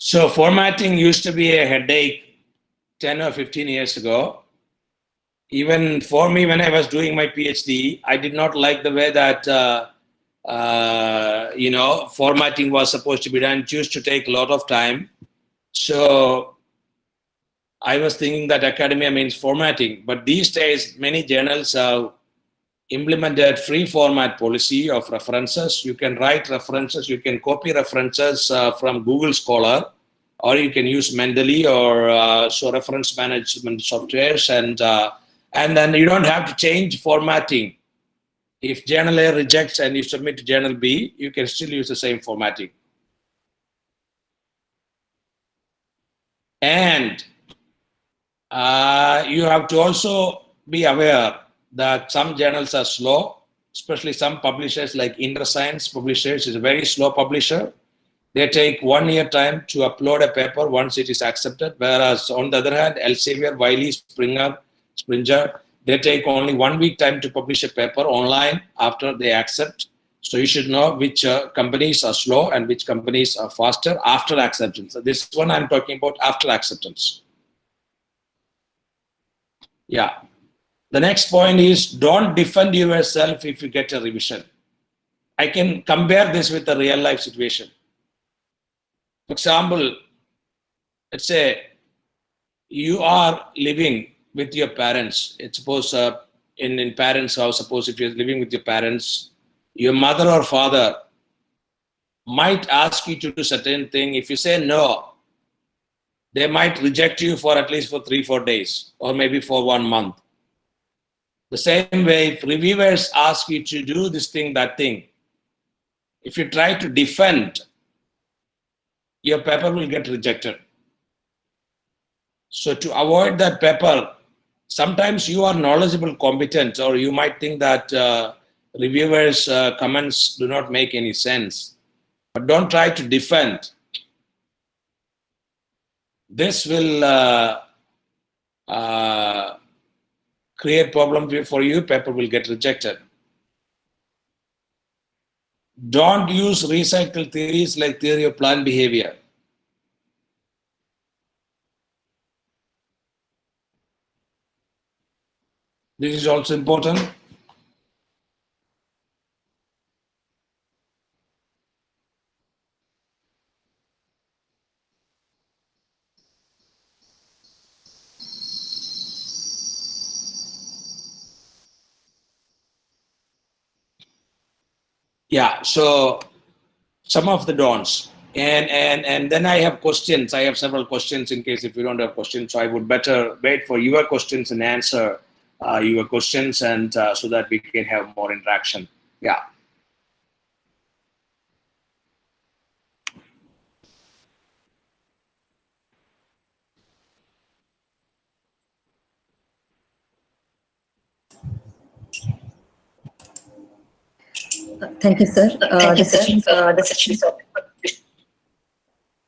So formatting used to be a headache 10 or 15 years ago. Even for me, when I was doing my PhD, I did not like the way that formatting was supposed to be done. It used to take a lot of time. So I was thinking that academia means formatting, but these days many journals have implemented free format policy of references. You can write references, you can copy references from Google Scholar, or you can use Mendeley or so reference management softwares, and then you don't have to change formatting. If journal A rejects and you submit to journal B, you can still use the same formatting. And you have to also be aware that some journals are slow, especially some publishers like InterScience Publishers is a very slow publisher. They take 1 year time to upload a paper once it is accepted, whereas on the other hand, Elsevier, Wiley, Springer, they take only 1 week time to publish a paper online after they accept. So you should know which companies are slow and which companies are faster after acceptance. So this one I'm talking about after acceptance. Yeah. The next point is don't defend yourself if you get a revision. I can compare this with a real life situation. For example, let's say you are living with your parents. It's suppose in parents' house, suppose if you're living with your parents, your mother or father might ask you to do certain thing. If you say no, they might reject you for at least for 3-4 days or maybe for 1 month. The same way, if reviewers ask you to do this thing, that thing, if you try to defend, your paper will get rejected. So to avoid that paper, sometimes you are knowledgeable, competent, or you might think that reviewers' comments do not make any sense. But don't try to defend. This will create problem for you, paper will get rejected. Don't use recycled theories like theory of planned behavior. This is also important. Yeah, so some of the don'ts. And then I have questions. I have several questions in case if you don't have questions. So I would better wait for your questions and answer your questions, and so that we can have more interaction. Yeah. Thank you, sir. The session is open.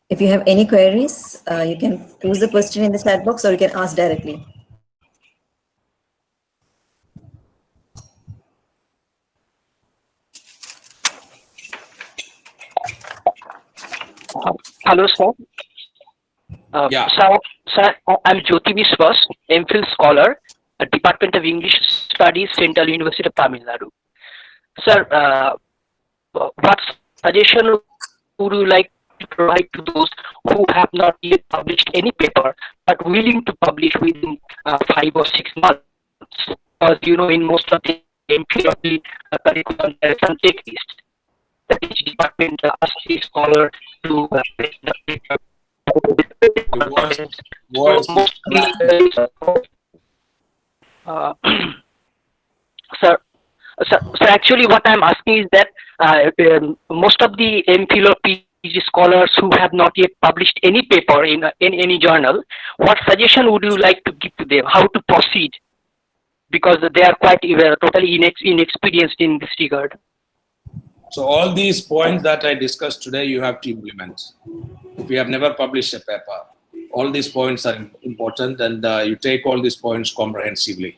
If you have any queries, you can pose the question in the chat box or you can ask directly. Hello, sir. Yeah. Sir, I'm Jyoti Viswas, MPhil scholar at Department of English Studies, Central University of Tamil Nadu. Sir, what suggestion would you like to provide to those who have not yet published any paper but willing to publish within 5 or 6 months? Because in most of the MPhil curriculum, there is some checklist that each department asks the scholar to publish the paper. Sir, actually what I'm asking is that most of the MPhil or PG scholars who have not yet published any paper in any journal, what suggestion would you like to give to them? How to proceed? Because they are quite totally inexperienced in this regard. So all these points that I discussed today, you have to implement. If you have never published a paper, all these points are important, and you take all these points comprehensively.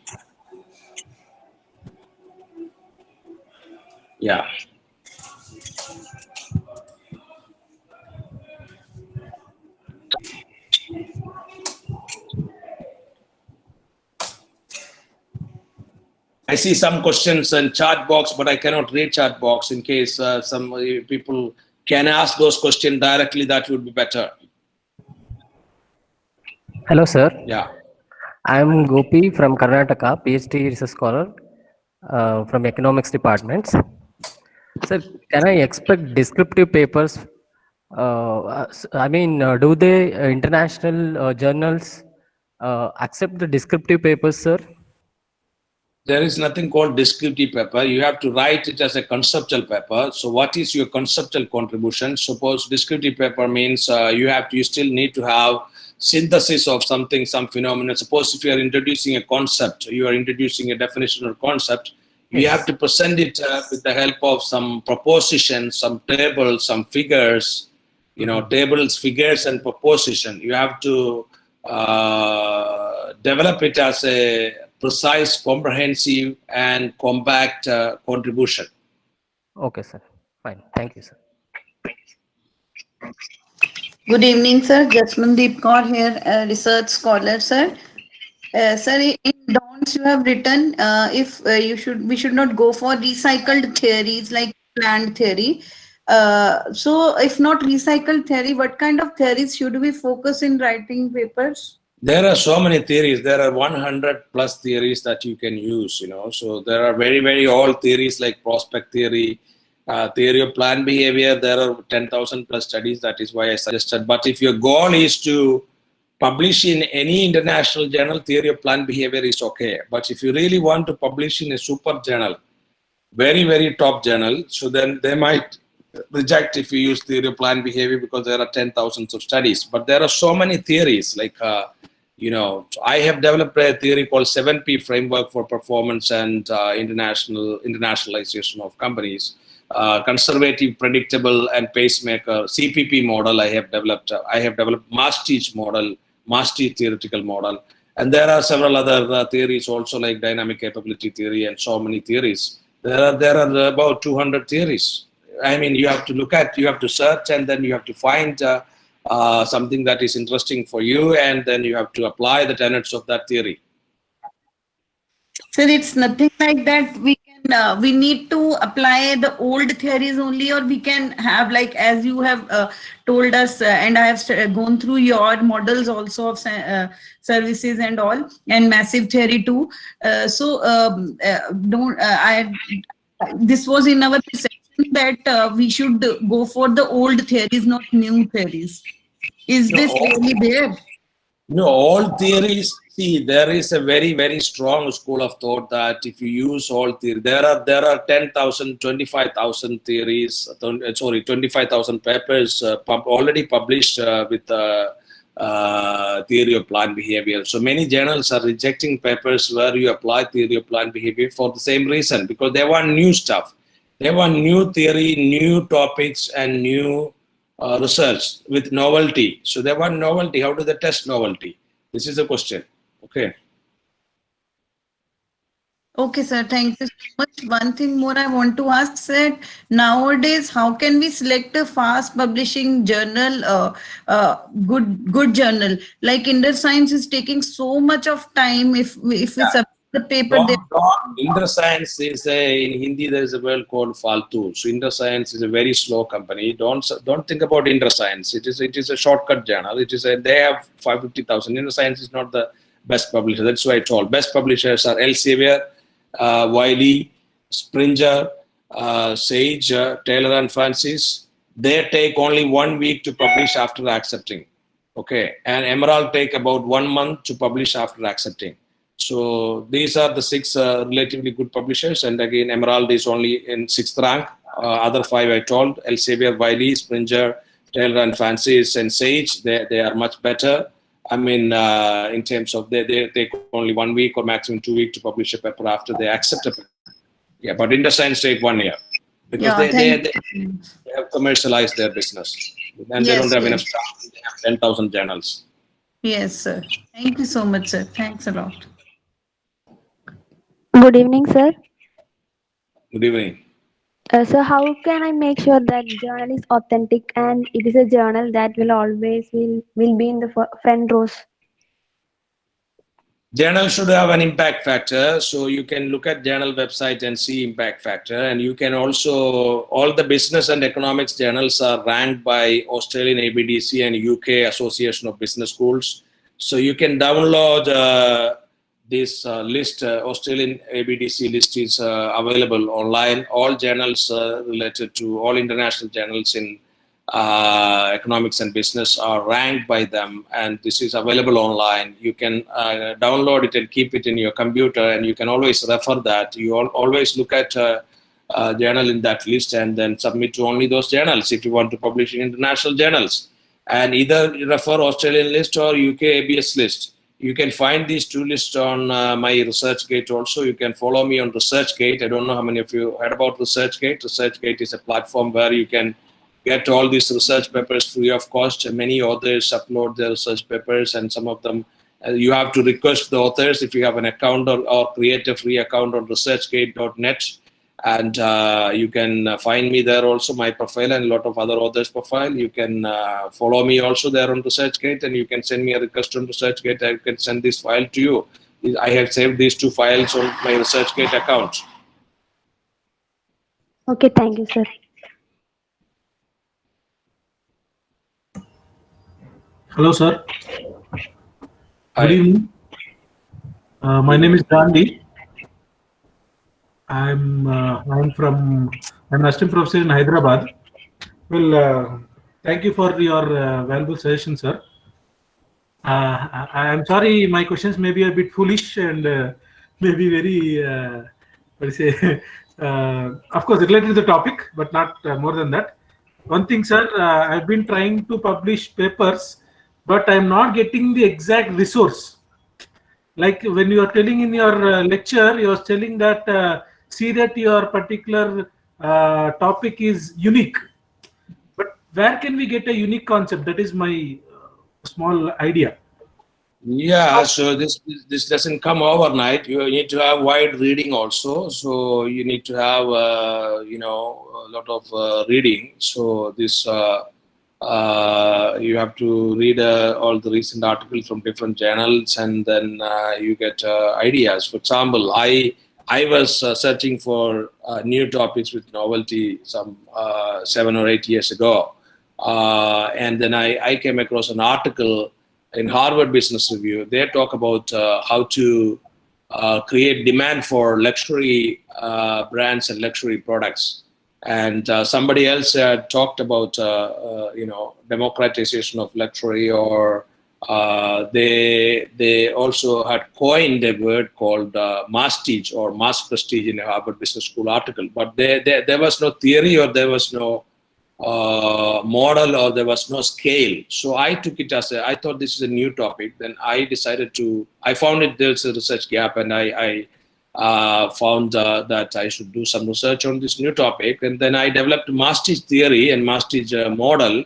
Yeah. I see some questions in chat box, but I cannot read chat box. In case some people can ask those questions directly, that would be better. Hello, sir. Yeah. I am Gopi from Karnataka, PhD research scholar from economics departments. Sir, can I expect descriptive papers? Do they international journals accept the descriptive papers, sir? There is nothing called descriptive paper. You have to write it as a conceptual paper. So what is your conceptual contribution? Suppose descriptive paper means you still need to have synthesis of something, some phenomenon. Suppose if you are introducing a concept, you are introducing a definition or concept, you have to present it with the help of some propositions, some tables, some figures, tables, figures, and proposition. You have to develop it as a precise, comprehensive, and compact contribution. Okay, sir. Fine. Thank you, sir. Good evening, sir. Jasmandeep Kaur here, a research scholar, sir. Sir, in DON'S you have written we should not go for recycled theories like planned theory. So, if not recycled theory, what kind of theories should we focus in writing papers? There are so many theories. There are 100 plus theories that you can use, So there are very, very old theories like prospect theory, theory of planned behavior. There are 10,000 plus studies. That is why I suggested. But if your goal is to publish in any international journal, theory of planned behavior is okay. But if you really want to publish in a super journal, very, very top journal, so then they might reject if you use theory of planned behavior because there are 10,000 of studies. But there are so many theories like, I have developed a theory called 7P framework for performance and internationalization of companies. Conservative, predictable, and pacemaker CPP model. I have developed mass teach model, mass teach theoretical model, and there are several other theories also like dynamic capability theory and so many theories. There are about 200 theories. I mean, you have to search, and then you have to find something that is interesting for you, and then you have to apply the tenets of that theory. Sir, it's nothing like that. We need to apply the old theories only, or we can have, like, as you have told us, and I have gone through your models also of services and all, and massive theory too. This was in our perception that we should go for the old theories, not new theories. Is this really there? No, all theories. See, there is a very, very strong school of thought that if you use all theory, there are 10,000, 25,000 theories. 25,000 papers already published with theory of planned behavior. So many journals are rejecting papers where you apply theory of planned behavior for the same reason, because they want new stuff. They want new theory, new topics, and new research with novelty. So they want novelty. How do they test novelty? This is the question. Okay. Okay, sir. Thank you so much. One thing more I want to ask, sir. Nowadays, how can we select a fast publishing journal, good journal? Like InterScience is taking so much of time. If we submit the paper, InterScience is in Hindi. There is a word called Faltu. So InterScience is a very slow company. Don't think about InterScience. It is a shortcut journal. They have 550,000. InterScience is not the best publisher. That's why I told. Best publishers are Elsevier, Wiley, Springer, Sage, Taylor and Francis. They take only 1 week to publish after accepting. Okay, and Emerald take about 1 month to publish after accepting. So these are the 6 relatively good publishers, and again, Emerald is only in 6th rank. Other 5 I told: Elsevier, Wiley, Springer, Taylor and Francis, and Sage. They are much better. I mean, in terms of they take only 1 week or maximum 2 weeks to publish a paper after they accept a paper. Yeah, but InterScience take 1 year because they have commercialized their business, and they don't have enough staff. They have 10,000 journals. Yes, sir. Thank you so much, sir. Thanks a lot. Good evening, sir. Good evening. So how can I make sure that journal is authentic and it is a journal that will always will be in the front rows? Journal should have an impact factor, so you can look at journal website and see impact factor, and you can also, all the business and economics journals are ranked by Australian ABDC and UK Association of Business Schools. So you can download this list. Australian ABDC list is available online. All journals related to all international journals in economics and business are ranked by them, and this is available online. You can download it and keep it in your computer, and you can always refer that. You always look at a journal in that list and then submit to only those journals if you want to publish in international journals. And either refer Australian list or UK ABS list. You can find these two lists on my ResearchGate also. You can follow me on ResearchGate. I don't know how many of you heard about ResearchGate. ResearchGate is a platform where you can get all these research papers free of cost. Many authors upload their research papers, and some of them you have to request the authors if you have an account or create a free account on researchgate.net. And you can find me there also, my profile and a lot of other authors' profile. You can follow me also there on ResearchGate, and you can send me a request on ResearchGate. I can send this file to you. I have saved these two files on my ResearchGate account. Okay, thank you, sir. Hello, sir. Hi. Good evening. My name is Gandhi. I'm an assistant professor in Hyderabad. Well, thank you for your valuable suggestion, sir. I'm sorry, my questions may be a bit foolish and maybe very, of course, related to the topic, but not more than that. One thing, sir, I've been trying to publish papers, but I'm not getting the exact resource. Like when you are telling in your lecture, you are telling that see that your particular topic is unique. But where can we get a unique concept? That is my small idea. Yeah, so this doesn't come overnight. You need to have wide reading also. So you need to have a lot of reading. So this you have to read all the recent articles from different journals, and then you get ideas. For example, I was searching for new topics with novelty some 7 or 8 years ago, and then I came across an article in Harvard Business Review. They talk about how to create demand for luxury brands and luxury products. And somebody else talked about democratization of luxury, or they also had coined a word called mastige or mass prestige in a Harvard Business School article. But there was no theory, or there was no model, or there was no scale. So I took it as I thought this is a new topic. Then I decided I found there's a research gap, and I found that I should do some research on this new topic. And then I developed mastige theory and mastige model.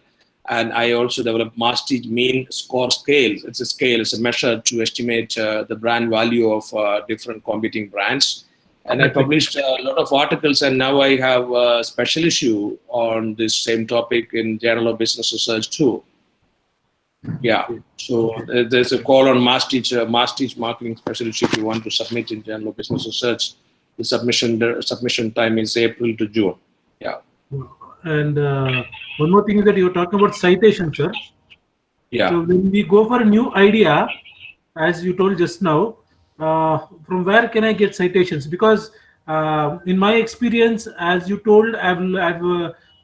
And I also developed mastige mean score scales. It's a scale, it's a measure to estimate the brand value of different competing brands. And I published a lot of articles, and now I have a special issue on this same topic in Journal of Business Research too. Yeah, so there's a call on mastige marketing special issue if you want to submit in Journal of Business Research. The submission time is April to June. Yeah. And one more thing is that you were talking about citation, sir. Yeah. So when we go for a new idea, as you told just now, from where can I get citations? Because in my experience, as you told, I've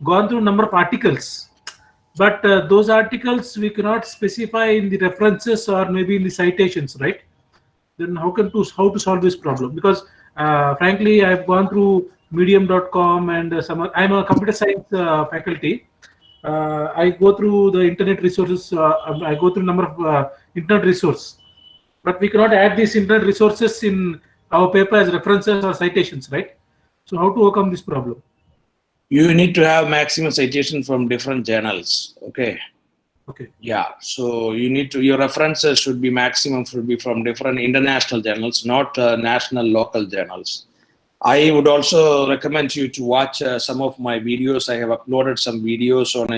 gone through a number of articles, but those articles we cannot specify in the references or maybe in the citations, right? Then how to solve this problem? Because frankly, I've gone through medium.com and I'm a computer science faculty. I go through the internet resources. I go through a number of internet resources. But we cannot add these internet resources in our paper as references or citations, right? So how to overcome this problem? You need to have maximum citation from different journals. Okay. Okay. Yeah. So your references should be maximum from different international journals, not national local journals. I would also recommend you to watch some of my videos. I have uploaded some videos on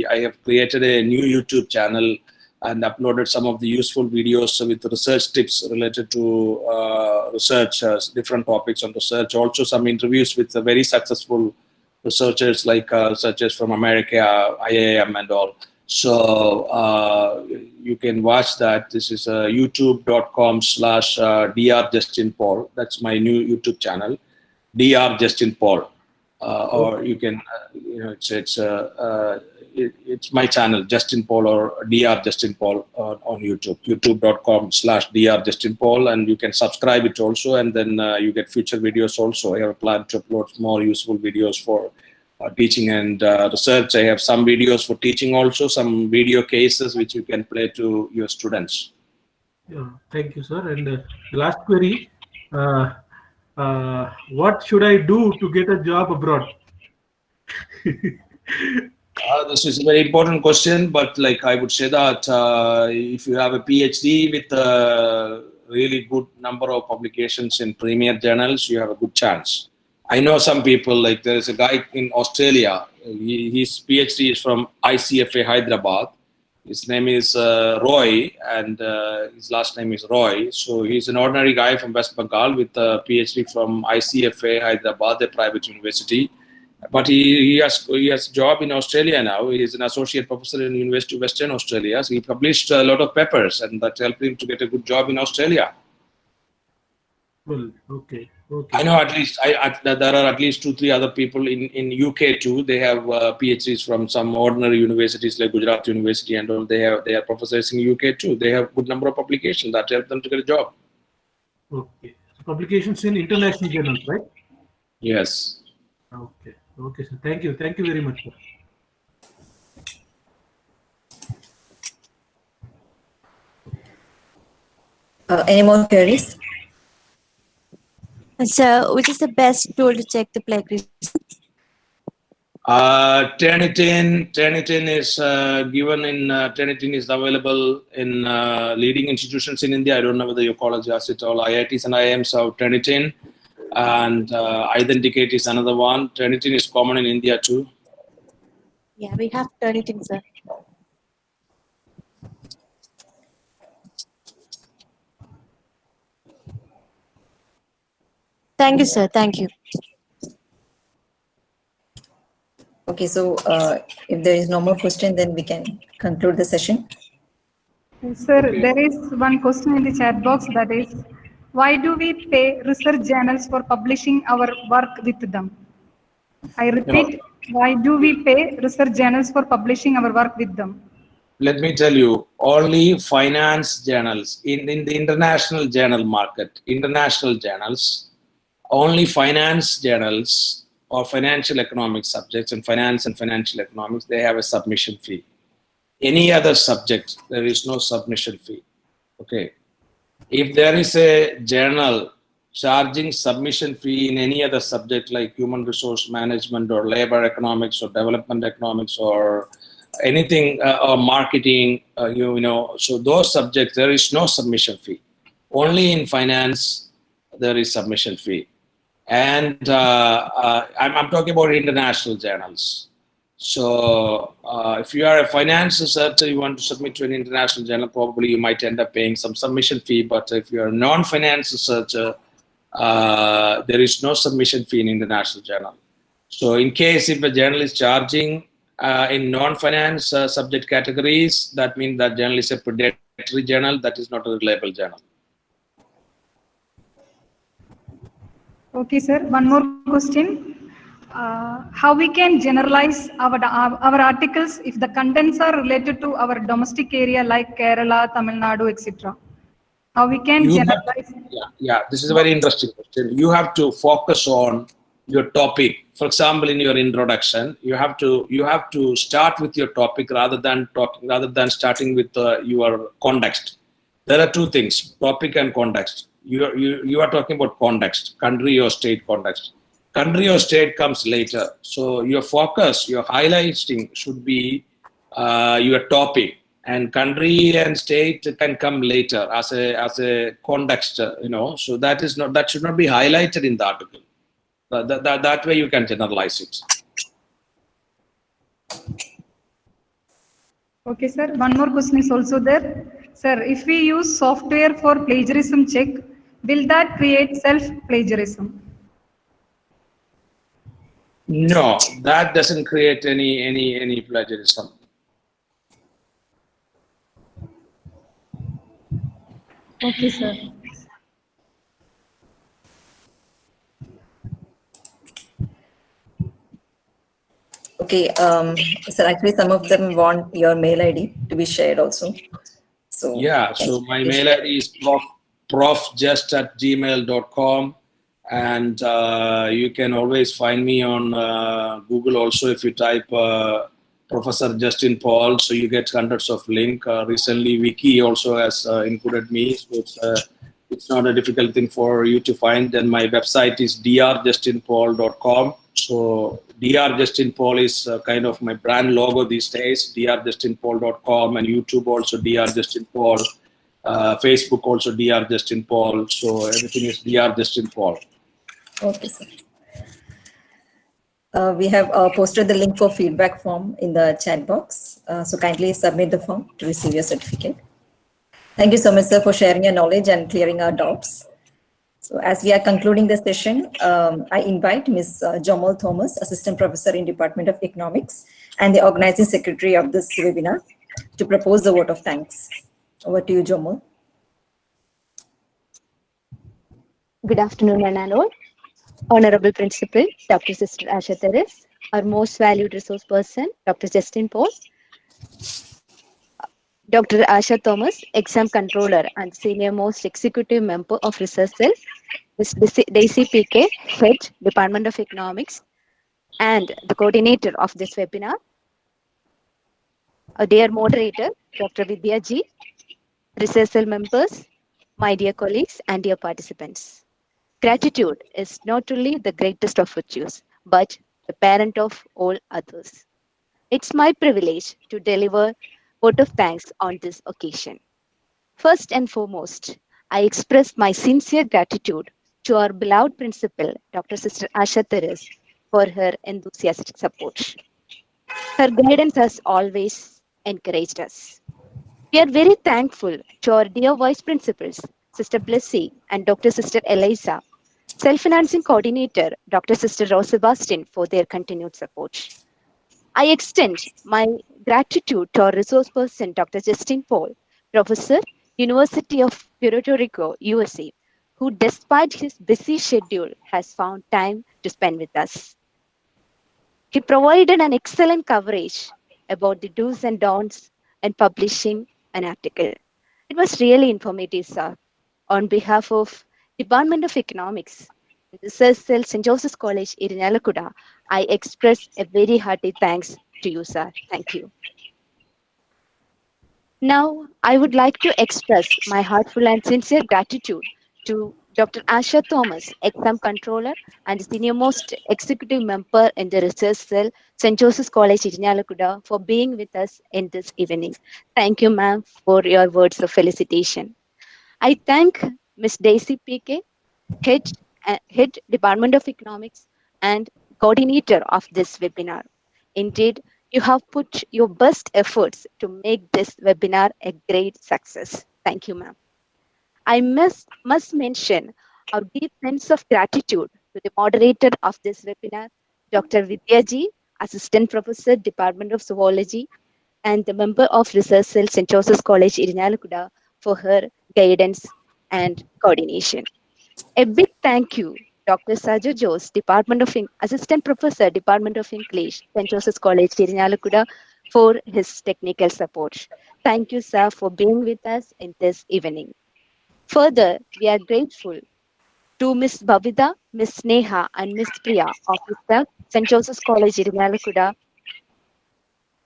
I have created a new YouTube channel and uploaded some of the useful videos with research tips related to research, different topics on research. Also, some interviews with very successful researchers like researchers from America, IIM, and all. So you can watch that. This is youtube.com/drjustinpaul. That's my new YouTube channel, Dr. Justin Paul. Or you can, it's my channel, Justin Paul or Dr. Justin Paul on YouTube, youtube.com/Dr. Justin Paul, and you can subscribe it also, and then you get future videos also. I have a plan to upload more useful videos for teaching and research. I have some videos for teaching also, some video cases which you can play to your students. Yeah, thank you, sir. And the last query, what should I do to get a job abroad? This is a very important question, but like I would say that if you have a PhD with a really good number of publications in premier journals, you have a good chance. I know some people, like there is a guy in Australia, his PhD is from ICFA Hyderabad. His name is Roy, and his last name is Roy. So he's an ordinary guy from West Bengal with a PhD from ICFA Hyderabad, a private university. But he has a job in Australia now. He is an associate professor in University of Western Australia. So he published a lot of papers, and that helped him to get a good job in Australia. Well, okay. I know at least there are at least 2-3 other people in UK too. They have PhDs from some ordinary universities like Gujarat University and all. They are professors in UK too. They have good number of publications that help them to get a job. Okay. So publications in international journals, right? Yes. Okay. Okay, sir. Thank you. Thank you very much, sir. Any more queries? So, which is the best tool to check the plagiarism? Turnitin is given in Turnitin is available in leading institutions in India. I don't know whether your college has it. All IITs and IIMs have Turnitin, and Identicate is another one. Turnitin is common in India too. Yeah, we have Turnitin, sir. Thank you, sir. Thank you. Okay, so if there is no more question, then we can conclude the session. Sir, there is one question in the chat box, that is, why do we pay research journals for publishing our work with them? I repeat, why do we pay research journals for publishing our work with them? Let me tell you, only finance journals in the international journal market, international journals, only finance journals or financial economics subjects and finance and financial economics, they have a submission fee. Any other subject, there is no submission fee. Okay. If there is a journal charging submission fee in any other subject like human resource management or labor economics or development economics or anything or marketing, so those subjects, there is no submission fee. Only in finance, there is submission fee. And I'm talking about international journals. So if you are a finance researcher, you want to submit to an international journal, probably you might end up paying some submission fee. But if you are a non-finance researcher, there is no submission fee in international journal. So in case if a journal is charging in non-finance subject categories, that means that journal is a predatory journal, that is not a reliable journal. Okay, sir. One more question. How we can generalize our articles if the contents are related to our domestic area like Kerala, Tamil Nadu, etc.? How we can generalize? Yeah, this is a very interesting question. You have to focus on your topic. For example, in your introduction, you have to start with your topic rather than starting with your context. There are two things: topic and context. You are talking about context, country or state context. Country or state comes later. So your focus, your highlighting should be your topic, and country and state can come later as a context. So that should not be highlighted in the article. That way you can generalize it. Okay, sir. One more question is also there. Sir, if we use software for plagiarism check, will that create self-plagiarism? No, that doesn't create any plagiarism. Okay, sir. Okay, so actually some of them want your mail ID to be shared also. So Yeah, so my mail ID is profjust@gmail.com, and you can always find me on Google also if you type Professor Justin Paul, so you get hundreds of links. Recently, Wiki also has included me, so it's not a difficult thing for you to find. And my website is drjustinpaul.com. So Dr. Justin Paul is kind of my brand logo these days, drjustinpaul.com, and YouTube also Dr. Justin Paul, Facebook also Dr. Justin Paul. So everything is Dr. Justin Paul. okay, sir. We have posted the link for feedback form in the chat box. So kindly submit the form to receive your certificate. Thank you so much, sir, for sharing your knowledge and clearing our doubts. So as we are concluding the session, I invite Ms. Jomal Thomas, Assistant Professor in Department of Economics and the Organizing Secretary of this webinar, to propose the vote of thanks. Over to you, Jomal. Good afternoon, one and all. Honorable Principal, Dr. Sister Asha Teres, our most valued resource person, Dr. Justin Paul, Dr. Asha Thomas, Exam Controller and Senior Most Executive Member of Research Cell, Ms. Daisy PK, Head, Department of Economics, and the coordinator of this webinar, our dear moderator, Dr. Vidya Ji, Research Cell members, my dear colleagues, and dear participants. Gratitude is not only the greatest of virtues, but the parent of all others. It's my privilege to deliver vote of thanks on this occasion. First and foremost, I express my sincere gratitude to our beloved principal, Dr. Sister Asha Teres, for her enthusiastic support. Her guidance has always encouraged us. We are very thankful to our dear vice principals, Sister Blessy and Dr. Sister Eliza, self-financing coordinator, Dr. Sister Rose Sebastian, for their continued support. I extend my gratitude to our resource person, Dr. Justin Paul, Professor, University of Puerto Rico, USA, who despite his busy schedule has found time to spend with us. He provided an excellent coverage about the do's and don'ts and publishing an article. It was really informative, sir. On behalf of Department of Economics, Research Cell, St. Joseph's College, Irinalakuda, I express a very hearty thanks to you, sir. Thank you. Now, I would like to express my heartful and sincere gratitude to Dr. Asha Thomas, Exam Controller and Senior Most Executive Member in the Research Cell, St. Joseph's College, Irinalakuda, for being with us in this evening. Thank you, ma'am, for your words of felicitation. I thank Ms. Daisy PK, Head Department of Economics and coordinator of this webinar. Indeed, you have put your best efforts to make this webinar a great success. Thank you, ma'am. I must mention our deep sense of gratitude to the moderator of this webinar, Dr. Vidya Ji, Assistant Professor, Department of Zoology, and the member of Research Cell, St. Joseph's College, Irinalakuda, for her guidance and coordination. A big thank you, Dr. Saju Jose, Assistant Professor, Department of English, St. Joseph's College, Irinalakuda, for his technical support. Thank you, sir, for being with us in this evening. Further, we are grateful to Ms. Bhavida, Ms. Neha, and Ms. Priya of St. Joseph's College, Irinalakuda,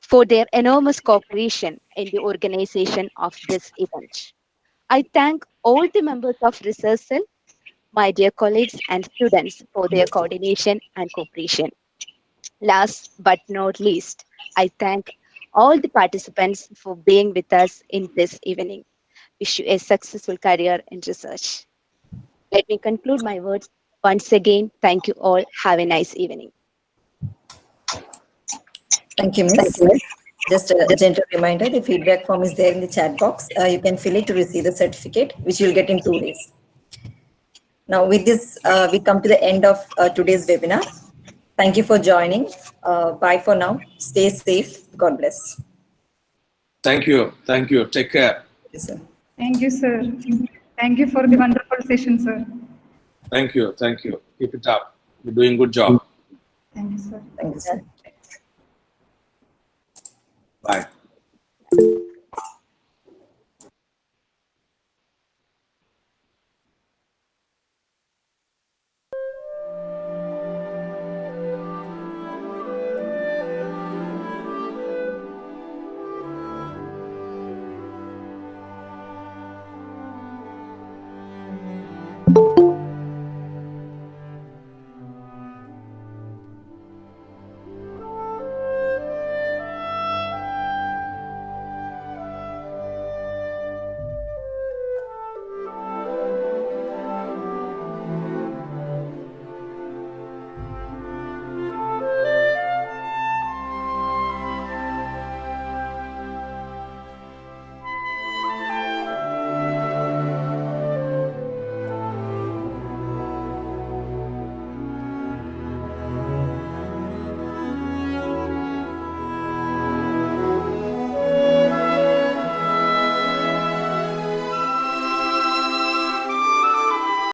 for their enormous cooperation in the organization of this event. I thank all the members of Research Cell, my dear colleagues and students, for their coordination and cooperation. Last but not least, I thank all the participants for being with us in this evening. Wish you a successful career in research. Let me conclude my words. Once again, thank you all. Have a nice evening. Thank you, Ms. Thank you. Just a gentle reminder, the feedback form is there in the chat box. You can fill it to receive the certificate, which you'll get in 2 days. Now, with this, we come to the end of today's webinar. Thank you for joining. Bye for now. Stay safe. God bless. Thank you. Thank you. Take care. Yes, sir. Thank you, sir. Thank you for the wonderful session, sir. Thank you. Thank you. Keep it up. You're doing a good job. Thank you, sir. Thank you, sir. Bye.